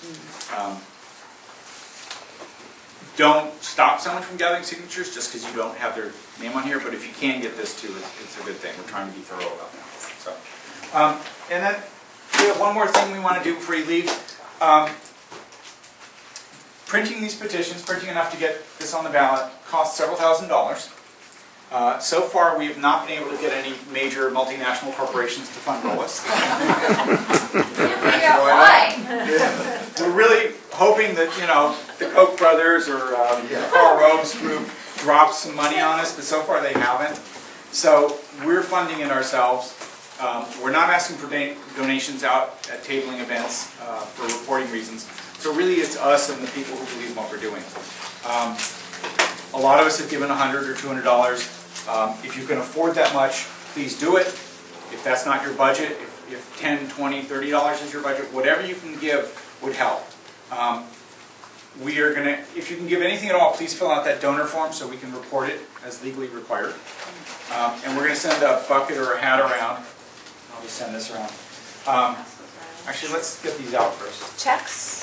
Speaker 1: Don't stop someone from gathering signatures just because you don't have their name on here, but if you can get this too, it's a good thing. We're trying to be thorough about that. So, and then we have one more thing we want to do before you leave. Printing these petitions, printing enough to get this on the ballot, costs several $1,000s. So far, we have not been able to get any major multinational corporations to fund roll us.
Speaker 9: Figure out why.
Speaker 1: We're really hoping that, you know, the Koch brothers or the Carl Robe's group drops some money on us, but so far they haven't. So we're funding it ourselves. We're not asking for donations out at tabling events for reporting reasons. So really it's us and the people who believe in what we're doing. A lot of us have given $100 or $200. If you can afford that much, please do it. If that's not your budget, if $10, $20, $30 is your budget, whatever you can give would help. We are going to, if you can give anything at all, please fill out that donor form so we can report it as legally required. And we're going to send a bucket or a hat around. I'll just send this around. Actually, let's get these out first.
Speaker 11: Checks?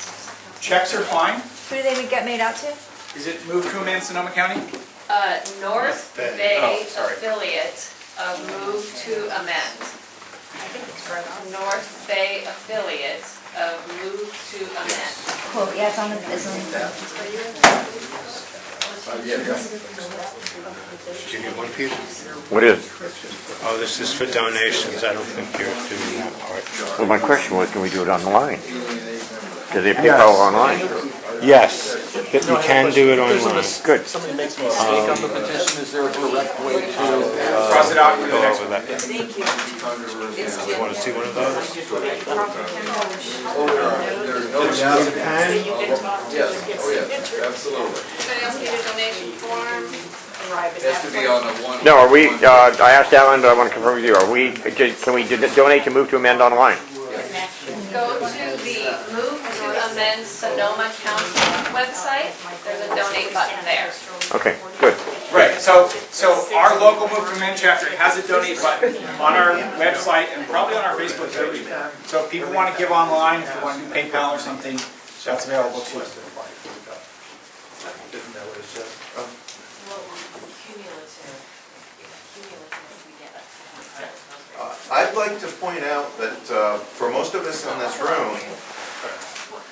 Speaker 1: Checks are fine.
Speaker 11: Who do they get made out to?
Speaker 1: Is it moved to amend Sonoma County?
Speaker 9: North Bay
Speaker 1: Oh, sorry.
Speaker 9: affiliate of Move to Amend.
Speaker 7: I think it's right on.
Speaker 9: North Bay affiliate of Move to Amend.
Speaker 11: Cool, yeah, it's on the,
Speaker 12: Can you
Speaker 2: You want a piece?
Speaker 5: What is?
Speaker 2: Oh, this is for donations. I don't think you're doing that part.
Speaker 5: Well, my question was, can we do it online? Because they pay all online.
Speaker 2: Yes, but you can do it online.
Speaker 5: Good.
Speaker 16: Somebody makes a mistake on the petition, is there a correct way to?
Speaker 1: Cross it out with the next one.
Speaker 3: Thank you. It's Jim.
Speaker 2: Want to see one of those?
Speaker 16: Oh, there's no doubt. Yes, oh yeah, absolutely.
Speaker 9: Anybody else need a donation form?
Speaker 16: It has to be on the one.
Speaker 5: No, are we, I asked Alan, but I want to confirm with you, are we, can we donate to move to amend online?
Speaker 9: Go to the Move to Amend Sonoma County website. There's a donate button there.
Speaker 5: Okay, good.
Speaker 1: Right, so our local Move to Amend chapter has a donate button on our website and probably on our Facebook page. So if people want to give online, if they want to do PayPal or something, that's available too.
Speaker 12: I'd like to point out that for most of us in this room,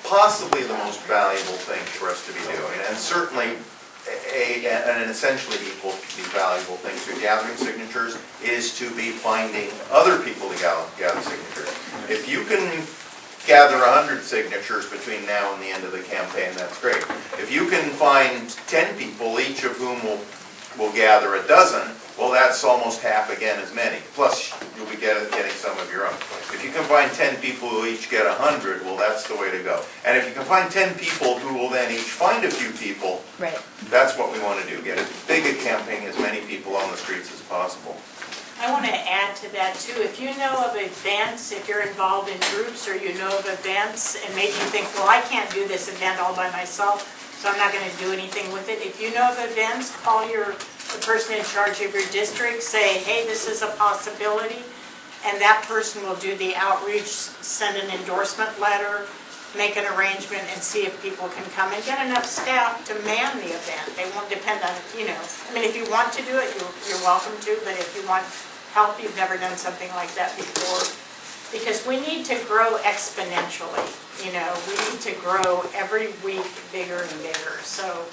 Speaker 12: possibly the most valuable thing for us to be doing, and certainly an essentially equally valuable thing to gathering signatures, is to be finding other people to gather signatures. If you can gather 100 signatures between now and the end of the campaign, that's great. If you can find 10 people, each of whom will gather a dozen, well, that's almost half again as many. Plus, you'll be getting some of your own. If you can find 10 people who each get 100, well, that's the way to go. And if you can find 10 people who will then each find a few people,
Speaker 11: Right.
Speaker 12: that's what we want to do. Get as big a campaign, as many people on the streets as possible.
Speaker 7: I want to add to that too. If you know of events, if you're involved in groups or you know of events and maybe you think, well, I can't do this event all by myself, so I'm not going to do anything with it. If you know of events, call the person in charge of your district, say, hey, this is a possibility, and that person will do the outreach, send an endorsement letter, make an arrangement, and see if people can come and get enough staff to man the event. They won't depend on, I mean, if you want to do it, you're welcome to, but if you want help, you've never done something like that before, because we need to grow exponentially. We need to grow every week bigger and bigger. So,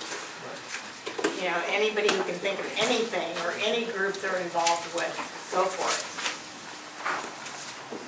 Speaker 7: anybody who can think of anything or any group they're involved with, go for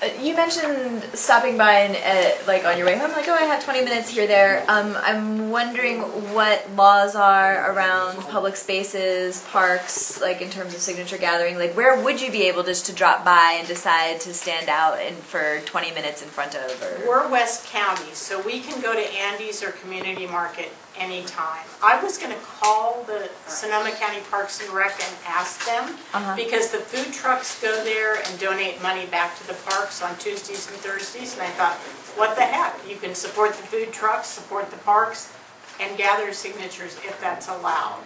Speaker 7: it.
Speaker 11: You mentioned stopping by and like on your way home, like, oh, I have 20 minutes here, there. I'm wondering what laws are around public spaces, parks, like in terms of signature gathering. Like, where would you be able just to drop by and decide to stand out for 20 minutes in front of? Or?
Speaker 7: We're West County, so we can go to Andy's or Community Market anytime. I was going to call the Sonoma County Parks and Rec and ask them, because the food trucks go there and donate money back to the parks on Tuesdays and Thursdays, and I thought, what the heck? You can support the food trucks, support the parks, and gather signatures if that's allowed.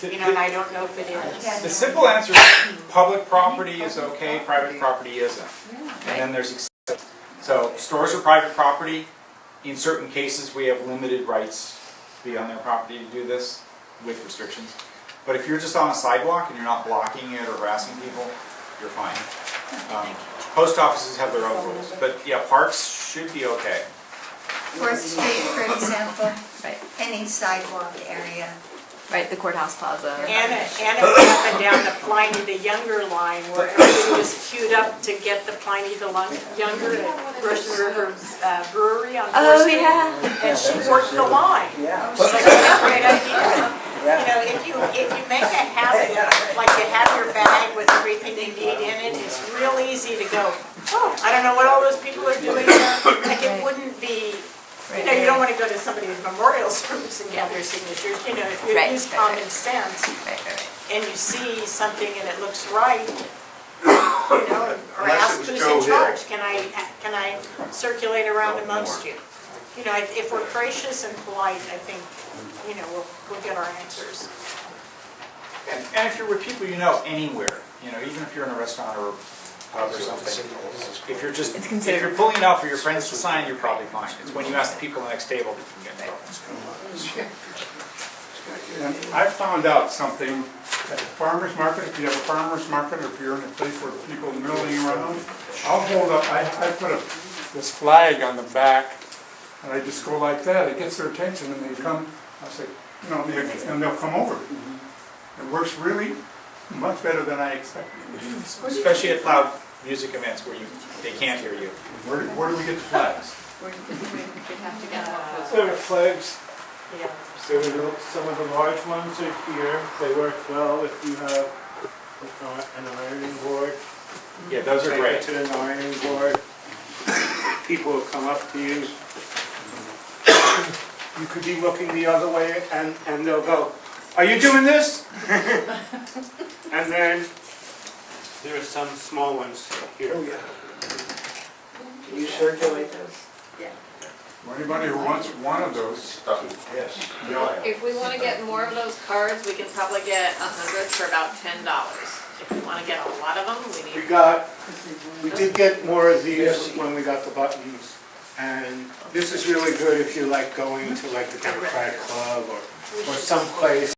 Speaker 7: And I don't know if it is.
Speaker 1: The simple answer is public property is okay, private property isn't. And then there's exceptions. So stores are private property. In certain cases, we have limited rights to be on their property to do this with restrictions. But if you're just on a sidewalk and you're not blocking it or harassing people, you're fine. Post offices have their own rules, but yeah, parks should be okay.
Speaker 14: 4th Street, for example,
Speaker 11: Right.
Speaker 14: any sidewalk area.
Speaker 11: Right, the courthouse plaza.
Speaker 7: Anna went up and down the Pliny the Younger line where everybody was queued up to get the Pliny the Younger at Russian River Brewery on 4th Street.
Speaker 11: Yeah.
Speaker 7: And she worked the line.
Speaker 8: Yeah.
Speaker 7: She's like, that's a great idea. If you make a habit, like you have your bag with everything you need in it, it's real easy to go, oh, I don't know what all those people are doing there. Like it wouldn't be, you don't want to go to somebody's memorial service and gather signatures. If you use common sense and you see something and it looks right, or ask who's in charge, can I circulate around amongst you? If we're gracious and polite, I think, we'll get our answers.
Speaker 1: And if you're with people you know anywhere, even if you're in a restaurant or a pub or something, if you're pulling it out for your friends to sign, you're probably fine. It's when you ask the people at the next table that you can get in trouble.
Speaker 13: And I found out something at the farmer's market, if you have a farmer's market or if you're in a place where people are milling around, I'll hold up, I put this flag on the back and I just go like that. It gets their attention and they come, I say, and they'll come over. It works really Much better than I expected.
Speaker 1: Especially at loud music events where they can't hear you.
Speaker 13: Where do we get the flags?
Speaker 9: We'd have to get more.
Speaker 2: There are flags.
Speaker 6: Yeah.
Speaker 2: Some of the large ones are here. They work well if you have an ironing board.
Speaker 1: Yeah, those are
Speaker 2: Take
Speaker 1: great.
Speaker 2: it to an ironing board. People will come up to you. You could be looking the other way and they'll go, "Are you doing this?" And then there are some small ones here.
Speaker 15: Oh, yeah. Can you circulate those?
Speaker 13: For anybody who wants one of those,
Speaker 15: Yes.
Speaker 9: If we want to get more of those cards, we can probably get 100 for about $10. If we want to get a lot of them,
Speaker 2: We did get more of these when we got the buttons. And this is really good if you like going to like the Democratic Club or someplace